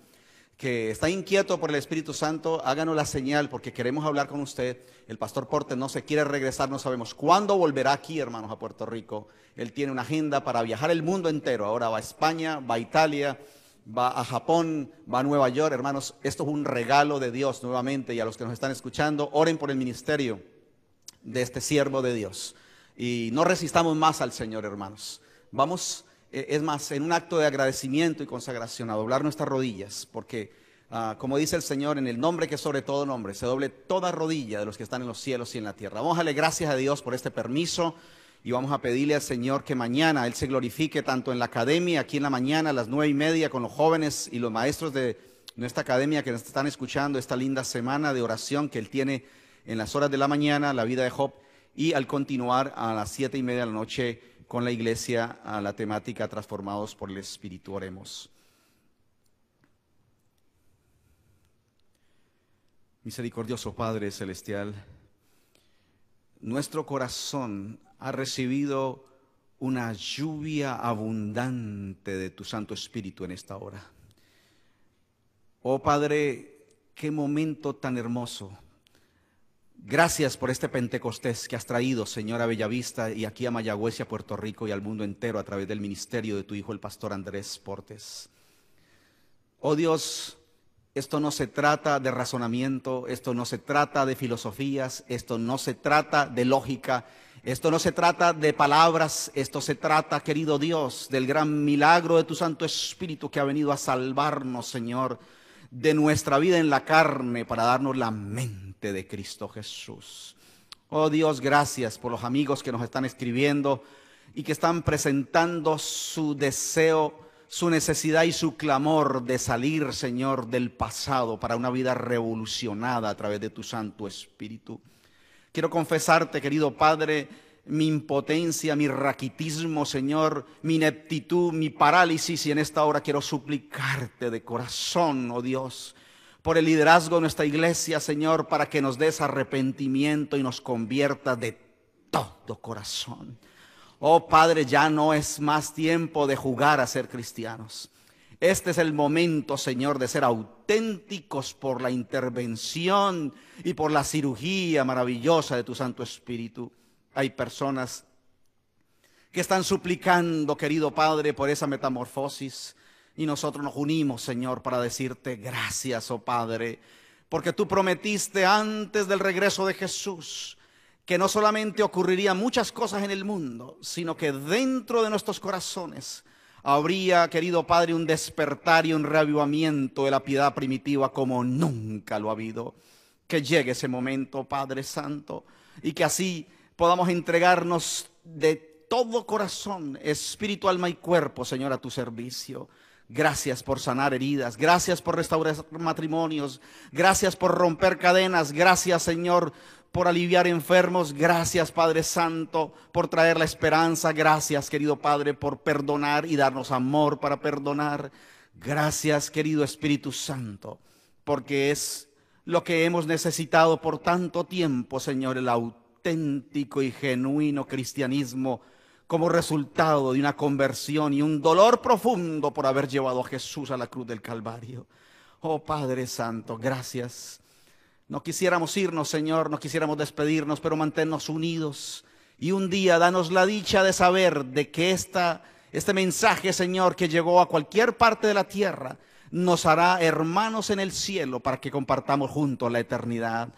que está inquieto por el Espíritu Santo, háganos la señal, porque queremos hablar con usted. El pastor Portes no se quiere regresar, no sabemos cuándo volverá aquí, hermanos, a Puerto Rico. Él tiene una agenda para viajar el mundo entero. Ahora va a España, va a Italia, va a Japón, va a Nueva York. Hermanos, esto es un regalo de Dios nuevamente, y a los que nos están escuchando, oren por el ministerio de este siervo de Dios. Y no resistamos más al Señor, hermanos. Vamos, es más, en un acto de agradecimiento y consagración, a doblar nuestras rodillas, porque como dice el Señor, en el nombre que es sobre todo nombre, se doble toda rodilla de los que están en los cielos y en la tierra. Vamos a darle gracias a Dios por este permiso. Y vamos a pedirle al Señor que mañana Él se glorifique tanto en la academia, aquí en la mañana a las 9:30 con los jóvenes y los maestros de nuestra academia que nos están escuchando esta linda semana de oración que Él tiene en las horas de la mañana, la vida de Job, y al continuar a las 7:30 de la noche con la iglesia a la temática Transformados por el Espíritu. Oremos. Misericordioso Padre Celestial, nuestro corazón ha recibido una lluvia abundante de tu Santo Espíritu en esta hora. Oh Padre, qué momento tan hermoso. Gracias por este Pentecostés que has traído, Señor, a Bellavista y aquí a Mayagüez y a Puerto Rico y al mundo entero a través del ministerio de tu Hijo, el pastor Andrés Portes. Oh Dios, esto no se trata de razonamiento, esto no se trata de filosofías, esto no se trata de lógica, esto no se trata de palabras, esto se trata, querido Dios, del gran milagro de tu Santo Espíritu que ha venido a salvarnos, Señor, de nuestra vida en la carne para darnos la mente de Cristo Jesús. Oh Dios, gracias por los amigos que nos están escribiendo y que están presentando su deseo, su necesidad y su clamor de salir, Señor, del pasado para una vida revolucionada a través de tu Santo Espíritu. Quiero confesarte, querido Padre, mi impotencia, mi raquitismo, Señor, mi ineptitud, mi parálisis, y en esta hora quiero suplicarte de corazón, oh Dios, por el liderazgo de nuestra iglesia, Señor, para que nos des arrepentimiento y nos convierta de todo corazón. Oh Padre, ya no es más tiempo de jugar a ser cristianos. Este es el momento, Señor, de ser auténticos por la intervención y por la cirugía maravillosa de tu Santo Espíritu. Hay personas que están suplicando, querido Padre, por esa metamorfosis, y nosotros nos unimos, Señor, para decirte gracias, oh Padre, porque tú prometiste antes del regreso de Jesús que no solamente ocurrirían muchas cosas en el mundo, sino que dentro de nuestros corazones habría, querido Padre, un despertar y un reavivamiento de la piedad primitiva como nunca lo ha habido. Que llegue ese momento, Padre Santo, y que así podamos entregarnos de todo corazón, espíritu, alma y cuerpo, Señor, a tu servicio. Gracias por sanar heridas, gracias por restaurar matrimonios, gracias por romper cadenas, gracias, Señor, por aliviar enfermos, gracias, Padre Santo, por traer la esperanza, gracias, querido Padre, por perdonar y darnos amor para perdonar. Gracias, querido Espíritu Santo, porque es lo que hemos necesitado por tanto tiempo, Señor, el auténtico y genuino cristianismo como resultado de una conversión y un dolor profundo por haber llevado a Jesús a la cruz del Calvario. Oh Padre Santo, gracias. No quisiéramos irnos, Señor, no quisiéramos despedirnos, pero manténnos unidos. Y un día danos la dicha de saber de que este mensaje, Señor, que llegó a cualquier parte de la tierra, nos hará hermanos en el cielo para que compartamos juntos la eternidad.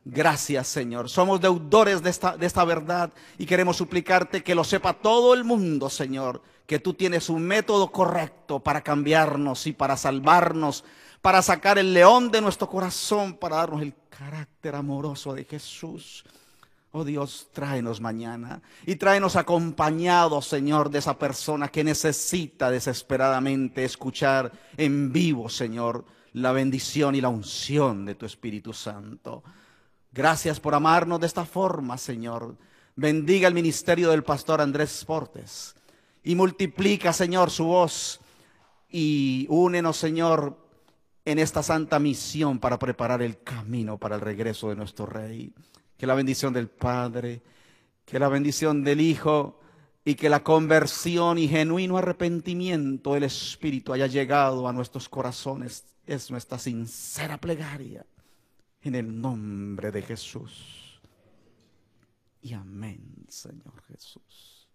Gracias, Señor. Somos deudores de esta verdad y queremos suplicarte que lo sepa todo el mundo, Señor, que tú tienes un método correcto para cambiarnos y para salvarnos, para sacar el león de nuestro corazón, para darnos el carácter amoroso de Jesús. Oh Dios, tráenos mañana y tráenos acompañados, Señor, de esa persona que necesita desesperadamente escuchar en vivo, Señor, la bendición y la unción de tu Espíritu Santo. Gracias por amarnos de esta forma, Señor. Bendiga el ministerio del pastor Andrés Portes y multiplica, Señor, su voz y únenos, Señor, en esta santa misión para preparar el camino para el regreso de nuestro Rey. Que la bendición del Padre, que la bendición del Hijo y que la conversión y genuino arrepentimiento del Espíritu haya llegado a nuestros corazones. Es nuestra sincera plegaria. En el nombre de Jesús. Y amén, Señor Jesús.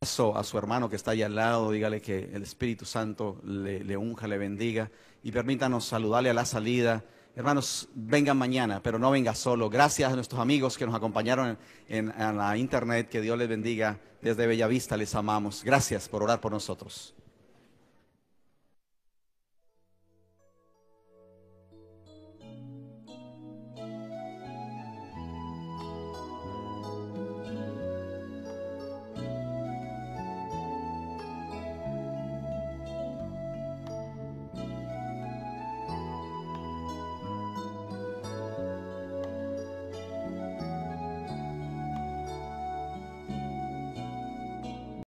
A su hermano que está ahí al lado, dígale que el Espíritu Santo le unja, le bendiga. Y permítanos saludarle a la salida. Hermanos, vengan mañana, pero no venga solo. Gracias a nuestros amigos que nos acompañaron en la internet. Que Dios les bendiga. Desde Bellavista les amamos. Gracias por orar por nosotros.